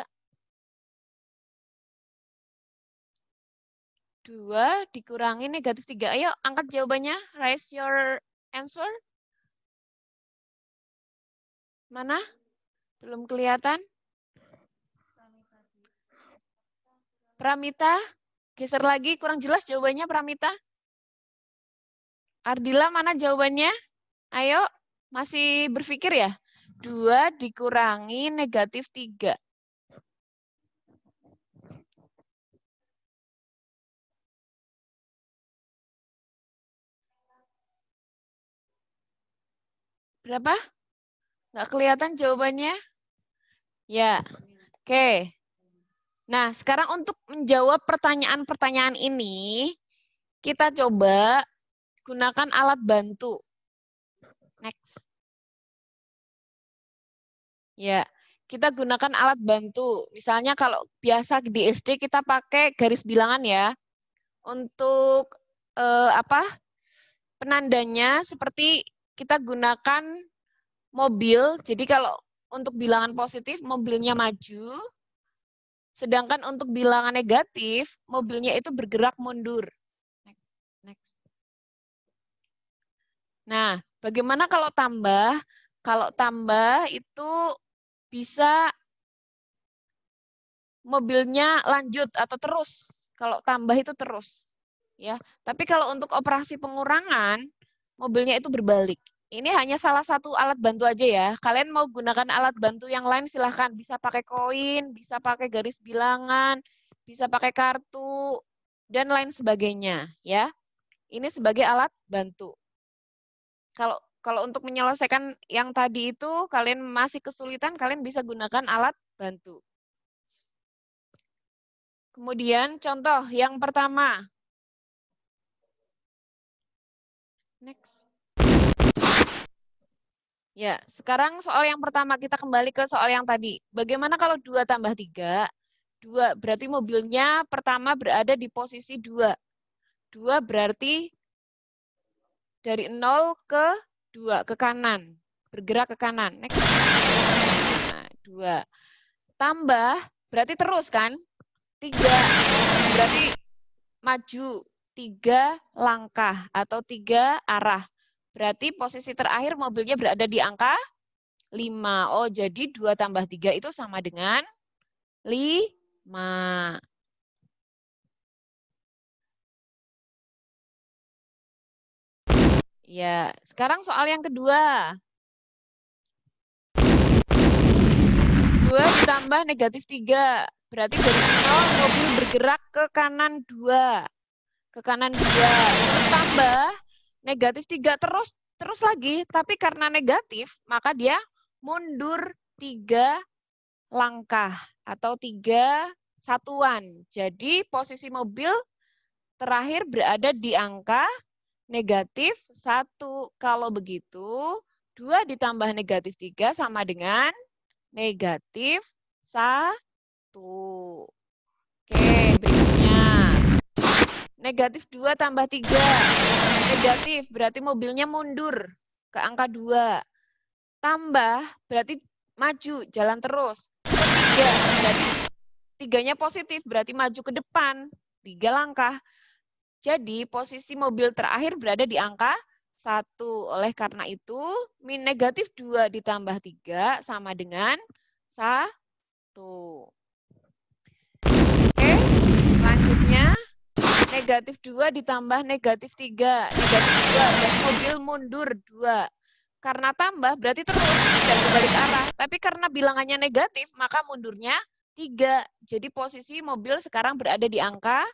2 dikurangi negatif 3. Ayo angkat jawabannya. Raise your answer. Mana? Belum kelihatan. Pramita? Geser lagi, kurang jelas jawabannya Pramita. Ardila, mana jawabannya? Ayo, masih berpikir ya? 2 dikurangi negatif 3. Berapa? Nggak kelihatan jawabannya? Ya, oke. Nah, sekarang untuk menjawab pertanyaan-pertanyaan ini, kita coba gunakan alat bantu. Next. Ya, kita gunakan alat bantu. Misalnya kalau biasa di SD kita pakai garis bilangan ya. Untuk penandanya seperti kita gunakan mobil. Jadi kalau untuk bilangan positif mobilnya maju, sedangkan untuk bilangan negatif mobilnya itu bergerak mundur. Next. Nah, bagaimana kalau tambah? Kalau tambah itu bisa mobilnya lanjut atau terus. Kalau tambah itu terus. Ya. Tapi kalau untuk operasi pengurangan, mobilnya itu berbalik. Ini hanya salah satu alat bantu aja ya. Kalian mau gunakan alat bantu yang lain silahkan. Bisa pakai koin, bisa pakai garis bilangan, bisa pakai kartu, dan lain sebagainya. Ya. Ini sebagai alat bantu. Kalau untuk menyelesaikan yang tadi itu, kalian masih kesulitan, kalian bisa gunakan alat bantu. Kemudian contoh yang pertama. Next. Ya, sekarang soal yang pertama kita kembali ke soal yang tadi. Bagaimana kalau 2 tambah 3? 2 berarti mobilnya pertama berada di posisi 2. 2 berarti dari 0 ke 2, ke kanan. Bergerak ke kanan. Next. Nah, 2. Tambah berarti terus kan? 3 berarti maju 3 langkah atau 3 arah. Berarti posisi terakhir mobilnya berada di angka 5. Oh, jadi 2 tambah 3 itu sama dengan 5. Ya, sekarang soal yang kedua. 2 ditambah negatif 3. Berarti dari 0 mobil bergerak ke kanan 2. Ke kanan 2. Terus tambah negatif 3 terus lagi. Tapi karena negatif, maka dia mundur 3 langkah atau 3 satuan. Jadi posisi mobil terakhir berada di angka negatif 1. Kalau begitu, 2 ditambah negatif 3 sama dengan negatif 1. Oke, berikutnya. Negatif 2 tambah 3. Negatif, berarti mobilnya mundur ke angka 2. Tambah, berarti maju, jalan terus. Ke 3, berarti 3-nya positif, berarti maju ke depan. 3 langkah. Jadi, posisi mobil terakhir berada di angka 1. Oleh karena itu, negatif 2 ditambah 3 sama dengan 1. Oke, selanjutnya. Negatif 2 ditambah negatif 3. Negatif 2 berarti mobil mundur 2. Karena tambah berarti terus, tidak berbalik arah. Tapi karena bilangannya negatif, maka mundurnya 3. Jadi posisi mobil sekarang berada di angka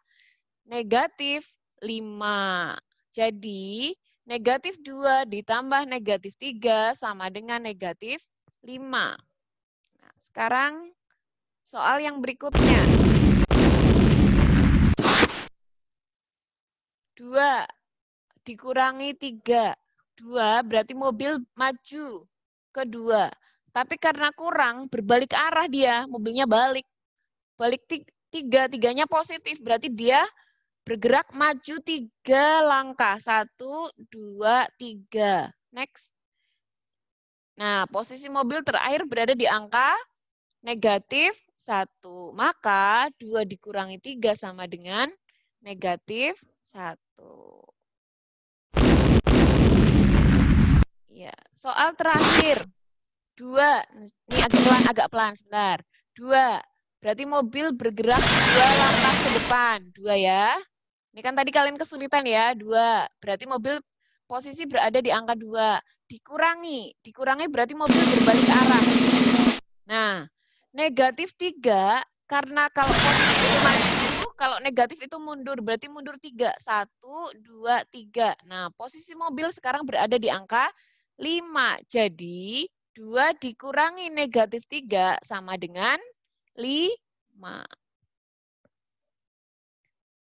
negatif 5. Jadi negatif 2 ditambah negatif 3 sama dengan negatif 5. Nah, sekarang soal yang berikutnya. 2 dikurangi 3. 2 berarti mobil maju ke 2. Tapi karena kurang, berbalik arah dia, mobilnya balik. Balik 3, 3-nya positif, berarti dia bergerak maju 3 langkah. 1, 2, 3. Next. Nah, posisi mobil terakhir berada di angka negatif 1. Maka 2 dikurangi 3 sama dengan negatif 1. Ya, soal terakhir. 2. Ini agak pelan sebentar. 2 Berarti mobil bergerak 2 langkah ke depan. 2 ya. Ini kan tadi kalian kesulitan ya, 2. Berarti mobil posisi berada di angka 2. Dikurangi berarti mobil berbalik arah. Nah, negatif 3, karena kalau positif itu maju, kalau negatif itu mundur, berarti mundur 3. 1, 2, 3. Nah, posisi mobil sekarang berada di angka 5. Jadi, 2 dikurangi negatif 3 sama dengan 5.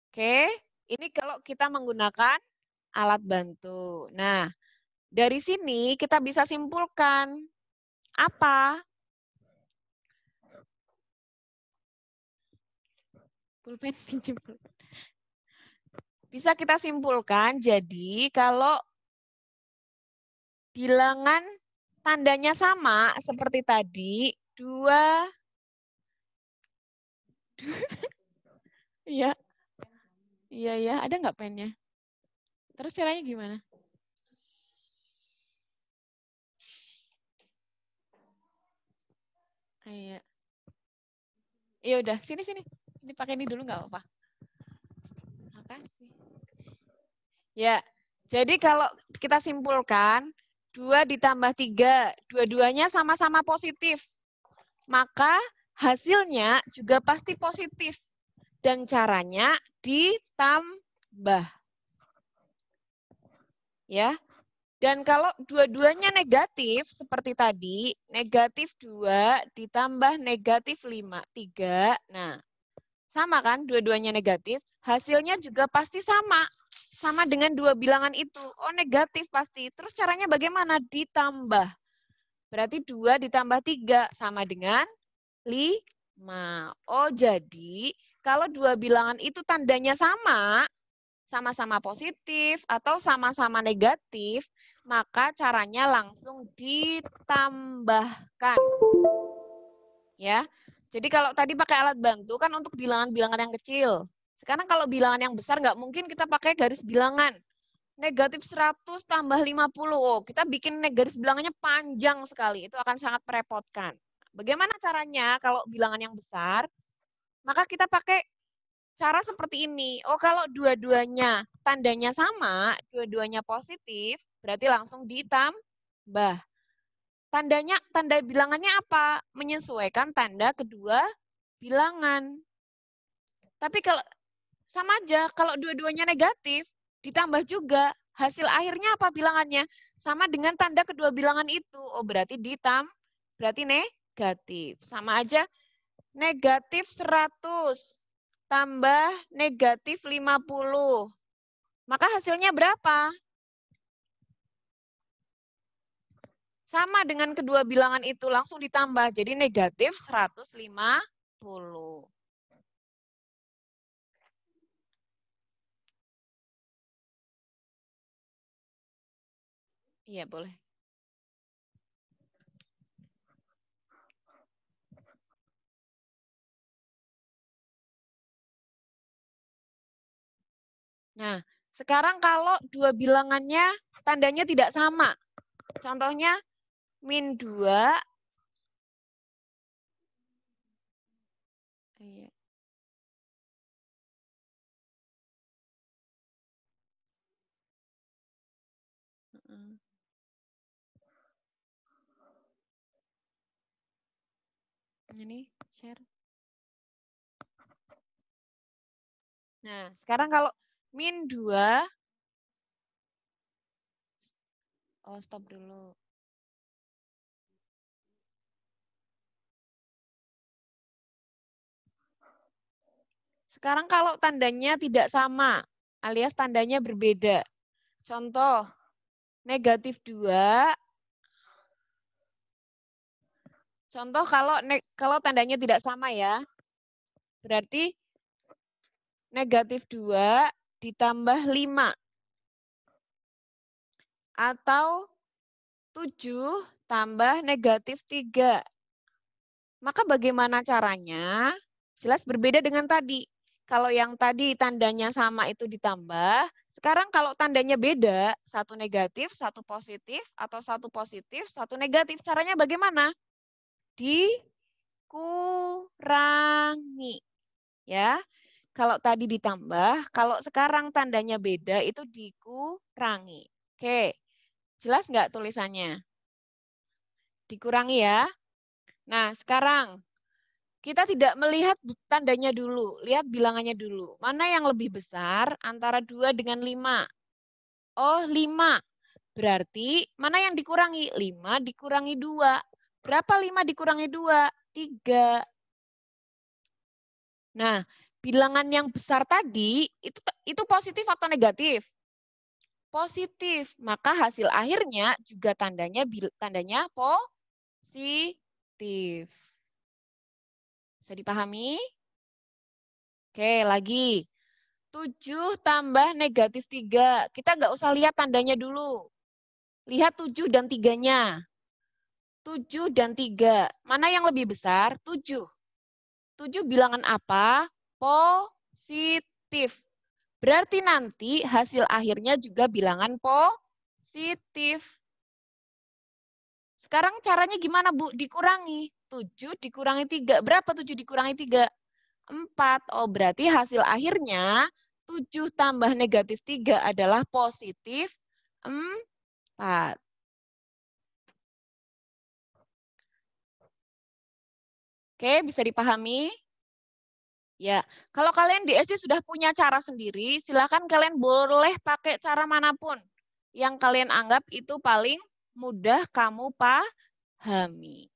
Oke, ini kalau kita menggunakan alat bantu. Nah, dari sini kita bisa simpulkan apa? Pulpen pinjem. Bisa kita simpulkan, jadi kalau bilangan tandanya sama seperti tadi, 2, iya, iya, ada nggak pennya? Terus caranya gimana? Iya. Iya udah, sini. Ini pakai ini dulu nggak apa-apa. Makasih. Ya, jadi kalau kita simpulkan, 2 ditambah 3, dua-duanya sama-sama positif. Maka hasilnya juga pasti positif. Dan caranya ditambah. Ya. Dan kalau dua-duanya negatif, seperti tadi, negatif 2 ditambah negatif 3. Nah, sama kan dua-duanya negatif, hasilnya juga pasti sama. Sama dengan 2 bilangan itu. Oh, negatif pasti. Terus caranya bagaimana? Ditambah. Berarti 2 ditambah 3 sama dengan 5. Oh, jadi kalau 2 bilangan itu tandanya sama-sama positif atau sama-sama negatif, maka caranya langsung ditambahkan. Ya. Jadi kalau tadi pakai alat bantu kan untuk bilangan-bilangan yang kecil. Sekarang kalau bilangan yang besar nggak mungkin kita pakai garis bilangan. Negatif 100 tambah 50. Oh, kita bikin garis bilangannya panjang sekali. Itu akan sangat merepotkan. Bagaimana caranya kalau bilangan yang besar? Maka kita pakai cara seperti ini. Oh, kalau dua-duanya tandanya sama, dua-duanya positif, berarti langsung ditambah. Tanda bilangannya apa? Menyesuaikan tanda kedua bilangan. Tapi kalau sama aja, kalau dua-duanya negatif, ditambah juga. Hasil akhirnya apa bilangannya? Sama dengan tanda kedua bilangan itu. Oh, berarti berarti negatif. Sama aja, negatif 100 tambah negatif 50. Maka hasilnya berapa? Sama dengan kedua bilangan itu langsung ditambah. Jadi negatif 150. Iya, boleh. Nah, sekarang kalau dua bilangannya tandanya tidak sama. Contohnya min 2. Iya. Ini share. Nah, sekarang kalau min 2. Oh, stop dulu. Sekarang kalau tandanya tidak sama, alias tandanya berbeda. Contoh, negatif 2. Contoh kalau tandanya tidak sama ya. Berarti negatif 2 ditambah 5. Atau 7 tambah negatif 3. Maka bagaimana caranya? Jelas berbeda dengan tadi. Kalau yang tadi tandanya sama itu ditambah, sekarang kalau tandanya beda, satu negatif, satu positif, atau satu positif, satu negatif, caranya bagaimana? Dikurangi. dikurangi. Ya. Kalau tadi ditambah, kalau sekarang tandanya beda itu dikurangi. Oke. Jelas nggak tulisannya? Dikurangi ya. Nah, sekarang kita tidak melihat tandanya dulu, lihat bilangannya dulu. Mana yang lebih besar antara 2 dengan 5? Oh, 5. Berarti mana yang dikurangi? 5 dikurangi 2. Berapa 5 dikurangi 2? 3. Nah, bilangan yang besar tadi itu positif atau negatif? Positif. Maka hasil akhirnya juga tandanya positif. Bisa dipahami? Oke, lagi. 7 tambah negatif 3. Kita nggak usah lihat tandanya dulu. Lihat 7 dan 3-nya. 7 dan 3. Mana yang lebih besar? 7. 7 bilangan apa? Positif. Berarti nanti hasil akhirnya juga bilangan positif. Sekarang caranya gimana, Bu? Dikurangi. 7 dikurangi 3. Berapa 7 dikurangi 3? 4. Oh, berarti hasil akhirnya 7 tambah negatif 3 adalah positif 4. Oke, bisa dipahami? Ya, kalau kalian di SD sudah punya cara sendiri, silakan kalian boleh pakai cara manapun yang kalian anggap itu paling mudah kamu pahami.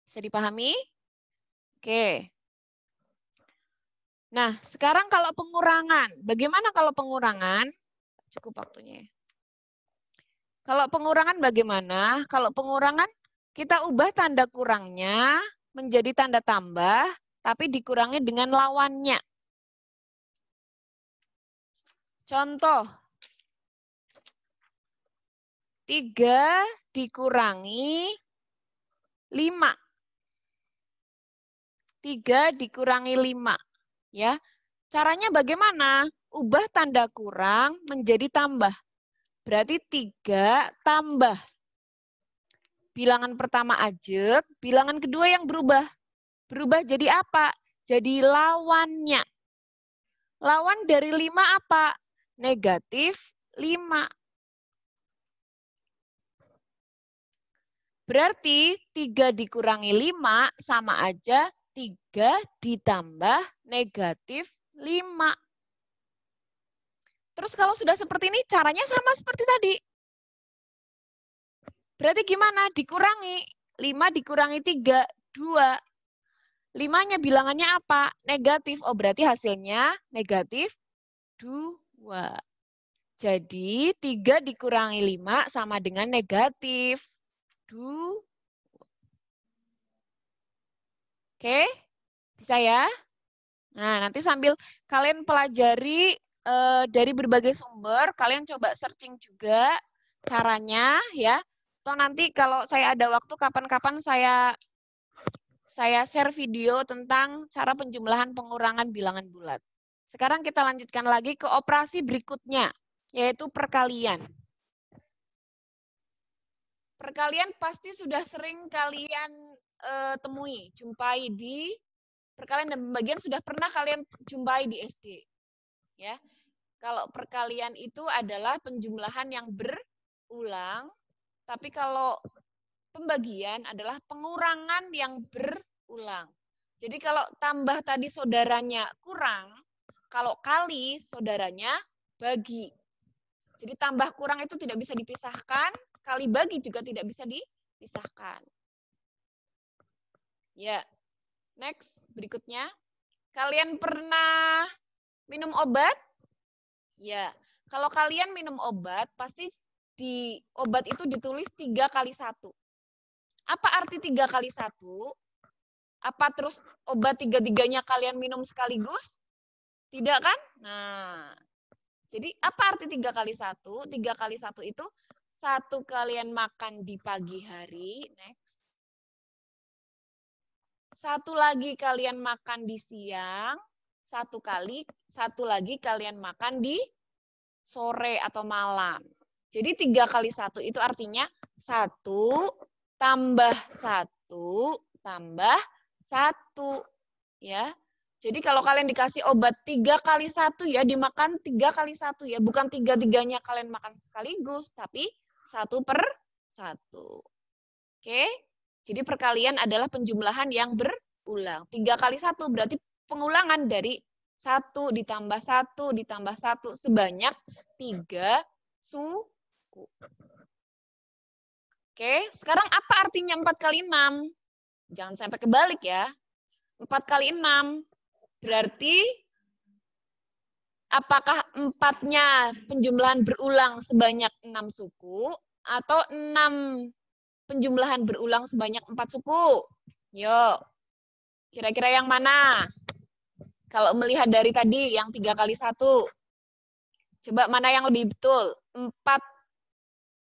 Bisa dipahami? Oke. Nah, sekarang kalau pengurangan, bagaimana kalau pengurangan? Cukup waktunya ya. Kalau pengurangan bagaimana? Kalau pengurangan kita ubah tanda kurangnya menjadi tanda tambah, tapi dikurangi dengan lawannya. Contoh, 3 dikurangi 5. 3 dikurangi 5. Ya. Caranya bagaimana? Ubah tanda kurang menjadi tambah. Berarti 3 tambah. Bilangan pertama ajek, bilangan kedua yang berubah. Berubah jadi apa? Jadi lawannya. Lawan dari 5 apa? Negatif 5. Berarti 3 dikurangi 5 sama aja 3 ditambah negatif 5. Terus kalau sudah seperti ini, caranya sama seperti tadi. Berarti gimana? Dikurangi. 5 dikurangi 3, 2. 5-nya bilangannya apa? Negatif. Oh, berarti hasilnya negatif 2. Jadi 3 dikurangi 5 sama dengan negatif 2. Oke? Bisa ya? Nah, nanti sambil kalian pelajari dari berbagai sumber, kalian coba searching juga caranya ya. Atau nanti kalau saya ada waktu kapan-kapan saya share video tentang cara penjumlahan pengurangan bilangan bulat. Sekarang kita lanjutkan lagi ke operasi berikutnya, yaitu perkalian. Perkalian pasti sudah sering kalian temui, jumpai di perkalian dan pembagian sudah pernah kalian jumpai di SD. Ya. Kalau perkalian itu adalah penjumlahan yang berulang, tapi kalau pembagian adalah pengurangan yang berulang. Jadi kalau tambah tadi saudaranya kurang, kalau kali saudaranya bagi. Jadi tambah kurang itu tidak bisa dipisahkan, kali bagi juga tidak bisa dipisahkan. Ya, next, berikutnya. Kalian pernah minum obat? Ya, kalau kalian minum obat, pasti di obat itu ditulis 3 kali 1. Apa arti 3 kali 1? Apa terus obat 3-3-nya kalian minum sekaligus? Tidak kan? Nah, jadi apa arti 3 kali 1? 3 kali 1 itu 1 kalian makan di pagi hari, next. 1 lagi kalian makan di siang, 1 lagi kalian makan di sore atau malam. Jadi 3 kali 1 itu artinya 1 tambah 1 tambah 1. Ya. Jadi kalau kalian dikasih obat 3 kali 1 ya, dimakan 3 kali 1 ya. Bukan 3-3-nya kalian makan sekaligus, tapi 1 per 1. Oke? Jadi perkalian adalah penjumlahan yang berulang. 3 kali 1 berarti pengulangan dari 1 ditambah 1 ditambah 1 sebanyak 3 suku. Oke, sekarang apa artinya 4 kali 6? Jangan sampai kebalik ya. 4 kali 6 berarti apakah 4-nya penjumlahan berulang sebanyak 6 suku atau 6 penjumlahan berulang sebanyak 4 suku? Yuk, kira-kira yang mana? Kalau melihat dari tadi yang 3 kali 1. Coba mana yang lebih betul? 4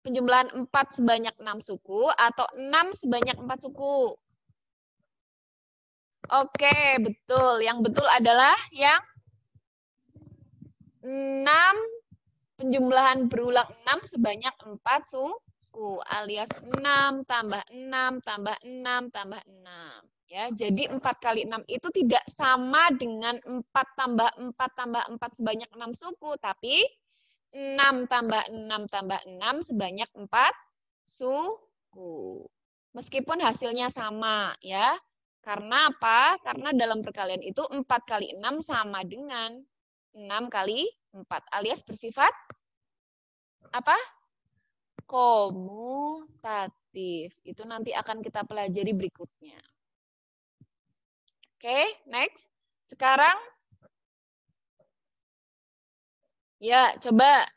penjumlahan 4 sebanyak 6 suku atau 6 sebanyak 4 suku? Oke, betul. Yang betul adalah yang 6 penjumlahan berulang 6 sebanyak 4 suku alias 6 tambah 6 tambah 6 tambah 6. Ya, jadi 4 kali 6 itu tidak sama dengan 4 tambah 4 tambah 4 sebanyak 6 suku, tapi 6 tambah 6 tambah 6 sebanyak 4 suku. Meskipun hasilnya sama ya. Karena apa? Karena dalam perkalian itu 4 kali 6 sama dengan 6 kali 4 alias bersifat apa? Komutatif. Itu nanti akan kita pelajari berikutnya. Oke, next. Sekarang ya, coba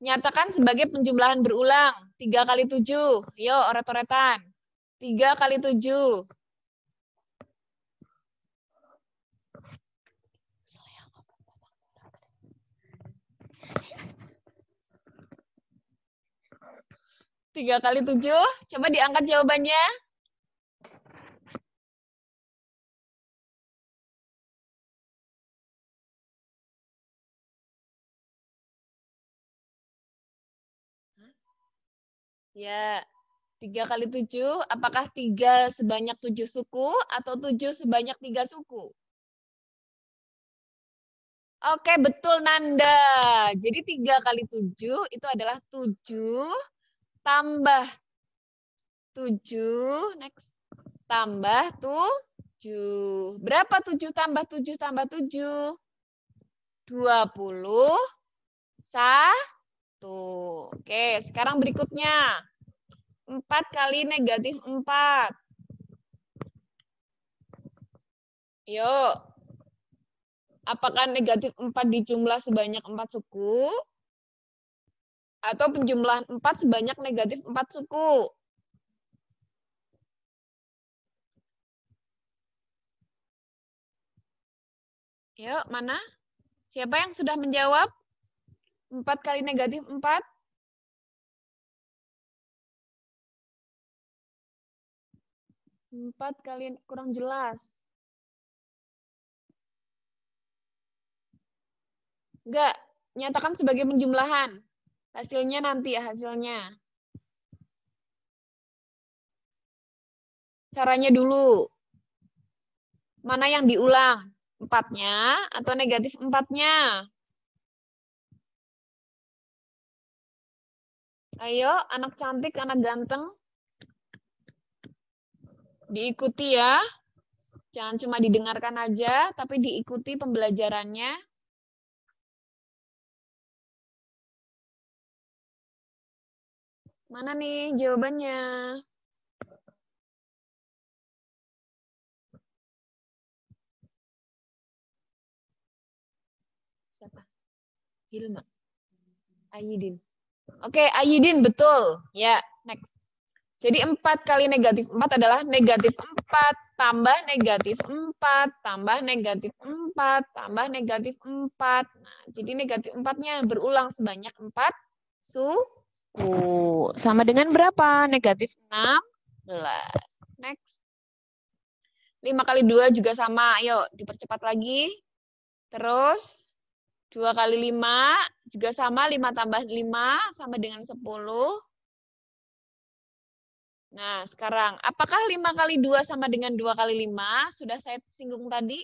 nyatakan sebagai penjumlahan berulang. 3 kali 7. Yo, oret-oretan. 3 kali 7. Tiga kali 7, coba diangkat jawabannya. Ya, 3 kali 7, apakah 3 sebanyak 7 suku atau 7 sebanyak 3 suku? Oke, betul Nanda. Jadi 3 kali 7 itu adalah 7 tambah 7, next, tambah 7. Berapa 7 tambah 7 tambah 7? 21. Oke, sekarang berikutnya. 4 kali negatif 4. Yuk. Apakah negatif 4 dijumlah sebanyak 4 suku? Atau penjumlahan 4 sebanyak negatif 4 suku? Yuk, mana? Siapa yang sudah menjawab? 4 kali negatif 4? Empat kali kurang jelas. Enggak, nyatakan sebagai penjumlahan. Hasilnya nanti ya, hasilnya. Caranya dulu. Mana yang diulang? 4-nya atau negatif 4-nya? Ayo, anak cantik, anak ganteng. Diikuti ya. Jangan cuma didengarkan aja, tapi diikuti pembelajarannya. Mana nih jawabannya? Siapa? Hilma. Ayidin. Oke, Ayidin betul. Ya, next. Jadi 4 kali negatif 4 adalah negatif 4 tambah negatif 4 tambah negatif 4 tambah negatif 4. Nah, jadi negatif 4-nya berulang sebanyak 4 suku. Sama dengan berapa? Negatif 16. Next. 5 kali 2 juga sama. Ayo, dipercepat lagi. Terus 2 kali 5 juga sama. 5 tambah 5 sama dengan 10. Nah, sekarang, apakah 5 kali 2 sama dengan 2 kali 5? Sudah saya singgung tadi.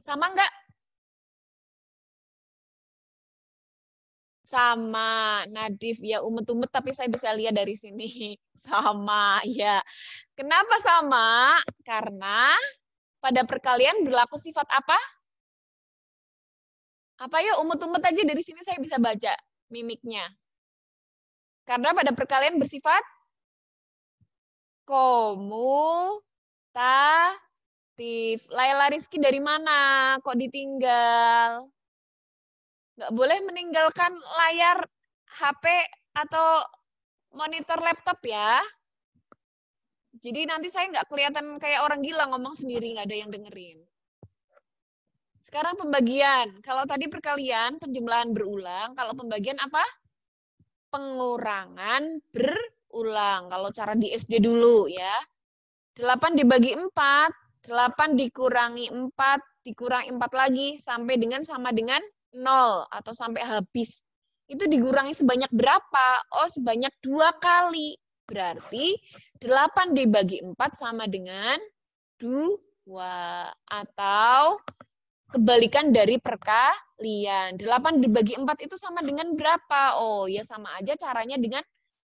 Sama enggak? Sama, Nadif. Ya, umet-umet, tapi saya bisa lihat dari sini. Sama, ya. Kenapa sama? Karena pada perkalian berlaku sifat apa? Apa ya? Umet-umet aja dari sini saya bisa baca mimiknya. Karena pada perkalian bersifat komutatif. Laila Rizky dari mana? Kok ditinggal? Nggak boleh meninggalkan layar HP atau monitor laptop ya. Jadi nanti saya nggak kelihatan kayak orang gila ngomong sendiri, nggak ada yang dengerin. Sekarang pembagian. Kalau tadi perkalian, penjumlahan berulang. Kalau pembagian apa? Pengurangan berulang. Kalau cara di SD dulu ya. 8 dibagi 4, 8 dikurangi 4, dikurangi 4 lagi, sampai dengan sama dengan 0, atau sampai habis. Itu dikurangi sebanyak berapa? Oh, sebanyak 2 kali. Berarti 8 dibagi 4 sama dengan 2. Atau kebalikan dari perkalian. 8 dibagi 4 itu sama dengan berapa? Oh, ya sama aja caranya dengan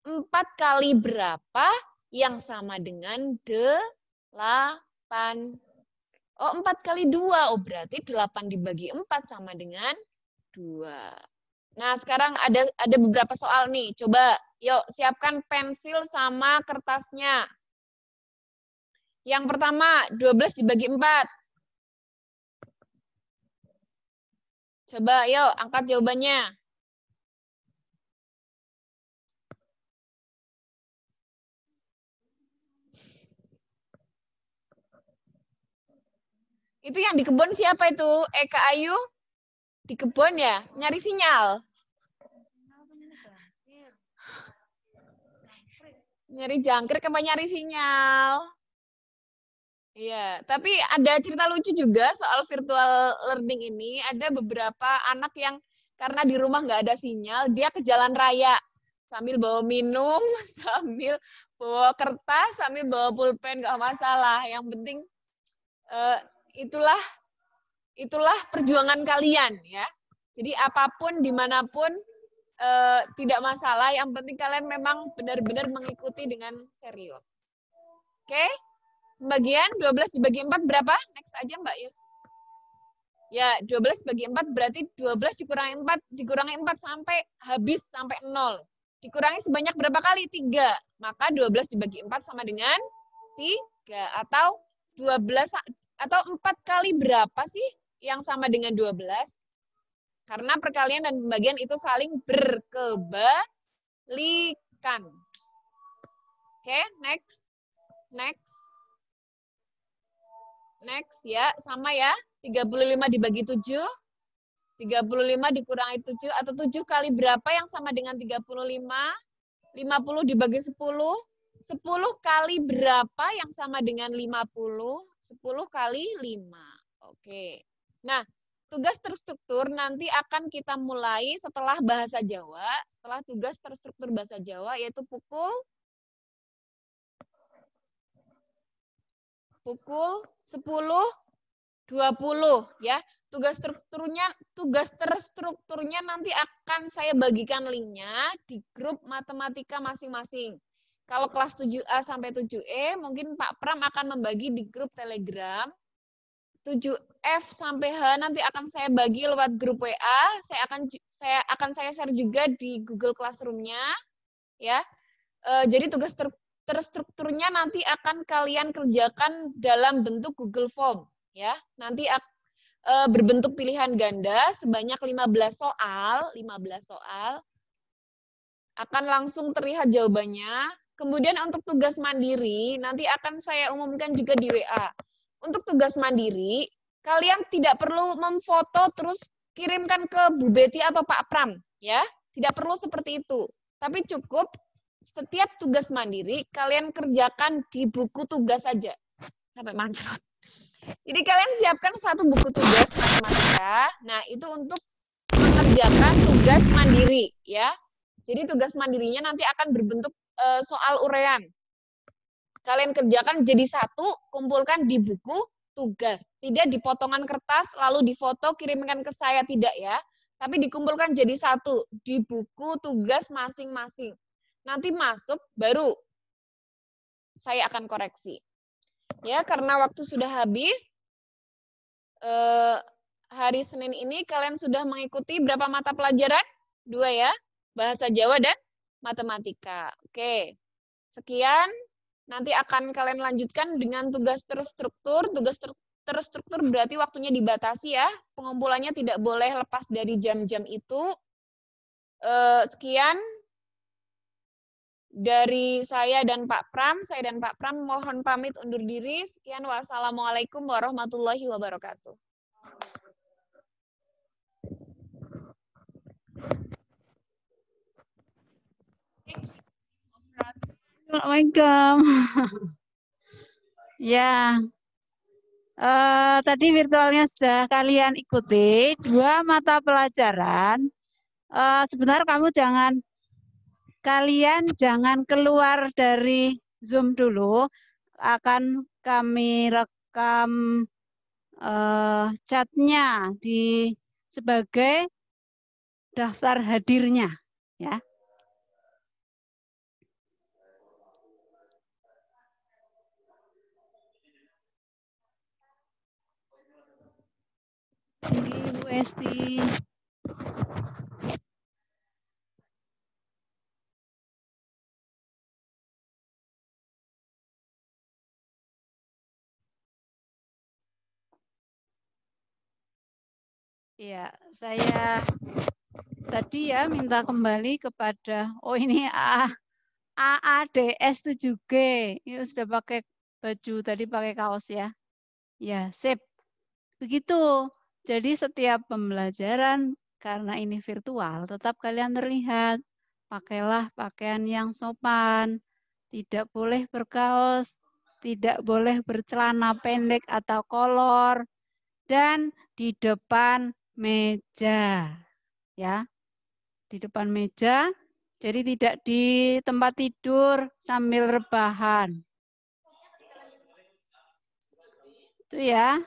4 kali berapa yang sama dengan 8. Oh, 4 kali 2. Oh, berarti 8 dibagi 4 sama dengan 2. Nah, sekarang ada beberapa soal nih. Coba, yuk siapkan pensil sama kertasnya. Yang pertama, 12 dibagi 4. Coba, yuk angkat jawabannya. Itu yang di kebun siapa itu? Eka Ayu? Di kebun ya? Nyari sinyal. Nyari jangkrik apa nyari sinyal? Iya, tapi ada cerita lucu juga soal virtual learning ini. Ada beberapa anak yang karena di rumah nggak ada sinyal, dia ke jalan raya sambil bawa minum, sambil bawa kertas, sambil bawa pulpen, nggak masalah. Yang penting itulah perjuangan kalian ya. Jadi apapun dimanapun tidak masalah. Yang penting kalian memang benar-benar mengikuti dengan serius. Oke? Pembagian 12 dibagi 4 berapa? Next aja Mbak Yus. Ya, 12 bagi 4 berarti 12 dikurangi 4 sampai habis, sampai 0. Dikurangi sebanyak berapa kali? 3. Maka 12 dibagi 4 sama dengan 3. Atau 12 atau 4 kali berapa sih yang sama dengan 12? Karena perkalian dan pembagian itu saling berkebalikan. Oke, next. Next ya, sama ya. 35 dibagi 7. 35 dikurangi 7 atau 7 kali berapa yang sama dengan 35? 50 dibagi 10. 10 kali berapa yang sama dengan 50? 10 kali 5. Oke. Nah, tugas terstruktur nanti akan kita mulai setelah bahasa Jawa, setelah tugas terstruktur bahasa Jawa yaitu pukul 10.20 ya. Tugas terstrukturnya nanti akan saya bagikan linknya di grup matematika masing-masing. Kalau kelas 7A sampai 7E mungkin Pak Pram akan membagi di grup Telegram. 7F sampai H nanti akan saya bagi lewat grup WA. Saya akan share juga di Google Classroom-nya ya. Jadi tugas terstrukturnya nanti akan kalian kerjakan dalam bentuk Google Form ya. Nanti berbentuk pilihan ganda sebanyak 15 soal akan langsung terlihat jawabannya. Kemudian untuk tugas mandiri nanti akan saya umumkan juga di WA. Untuk tugas mandiri kalian tidak perlu memfoto terus kirimkan ke Bu Betty atau Pak Pram ya. Tidak perlu seperti itu. Tapi cukup setiap tugas mandiri kalian kerjakan di buku tugas saja. Sampai mancot. Jadi kalian siapkan satu buku tugas matematika. Nah, itu untuk mengerjakan tugas mandiri ya. Jadi tugas mandirinya nanti akan berbentuk soal urean. Kalian kerjakan jadi satu, kumpulkan di buku tugas. Tidak di potongan kertas, lalu difoto, kirimkan ke saya, tidak ya. Tapi dikumpulkan jadi satu, di buku tugas masing-masing. Nanti masuk, baru saya akan koreksi. Ya, karena waktu sudah habis, hari Senin ini kalian sudah mengikuti berapa mata pelajaran? 2 ya, bahasa Jawa dan matematika. Oke, sekian. Nanti akan kalian lanjutkan dengan tugas terstruktur. Tugas terstruktur berarti waktunya dibatasi ya. Pengumpulannya tidak boleh lepas dari jam-jam itu. Sekian dari saya dan Pak Pram. Saya dan Pak Pram mohon pamit undur diri. Sekian, wassalamualaikum warahmatullahi wabarakatuh. Assalamualaikum. Ya, tadi virtualnya sudah kalian ikuti 2 mata pelajaran. Sebenarnya kalian jangan keluar dari Zoom dulu. Akan kami rekam chatnya sebagai daftar hadirnya, ya. Ini Bu Esti. Ya, saya tadi ya minta kembali kepada, oh ini AADS 7G. Ini sudah pakai baju, tadi pakai kaos ya. Ya, sip. Begitu. Jadi setiap pembelajaran, karena ini virtual, tetap kalian terlihat. Pakailah pakaian yang sopan. Tidak boleh berkaos, tidak boleh bercelana pendek atau kolor. Dan di depan meja. Ya. Di depan meja. Jadi tidak di tempat tidur sambil rebahan. Itu ya.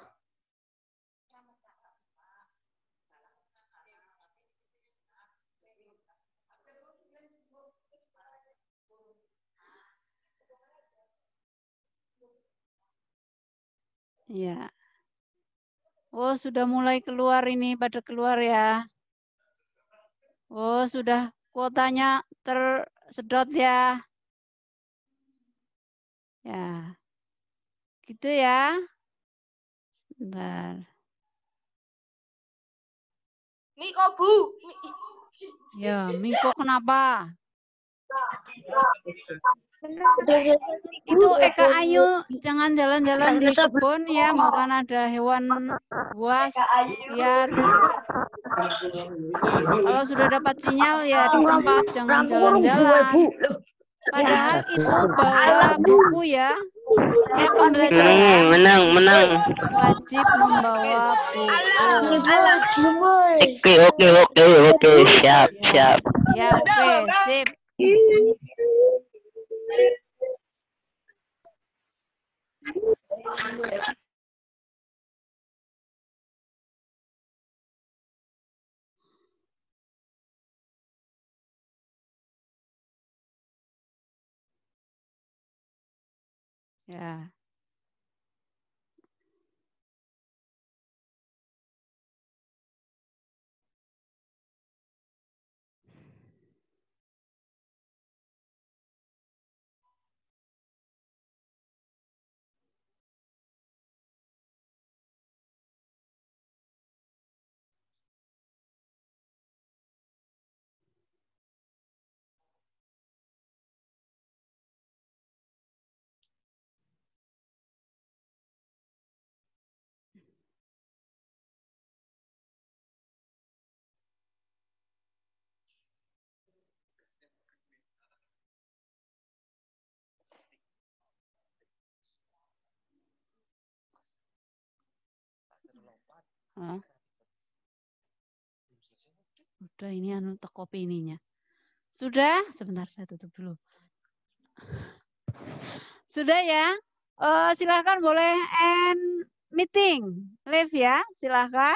Ya. Oh, sudah mulai keluar ini, pada keluar ya. Oh, sudah kuotanya tersedot ya. Ya. Gitu ya. Sebentar. Miko, Bu. Ya, Miko kenapa? Itu Eka Ayu, jangan jalan-jalan di kebun ya, bukan ada hewan buas, liar. Kalau sudah dapat sinyal ya di tempat, jangan jalan-jalan. Padahal itu bawa buku ya. Pembelajaran menang. wajib membawa buku. Oke, siap. Ya, oke, sip. Ya. Hah? Udah ini kopi ininya. Sudah? Sebentar saya tutup dulu. Sudah ya? Silahkan boleh end meeting. Live ya, silahkan.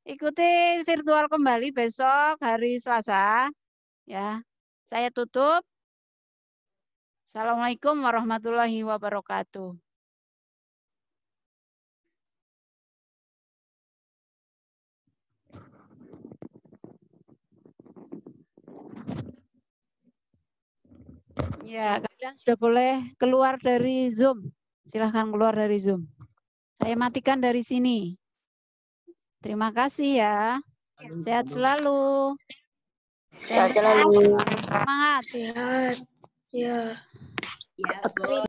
Ikuti virtual kembali besok hari Selasa. Ya, saya tutup. Assalamualaikum warahmatullahi wabarakatuh. Ya, kalian sudah boleh keluar dari Zoom. Silahkan keluar dari Zoom. Saya matikan dari sini. Terima kasih ya. Sehat selalu. Sehat selalu. Semangat. Sehat. Ya. Ya, Bos.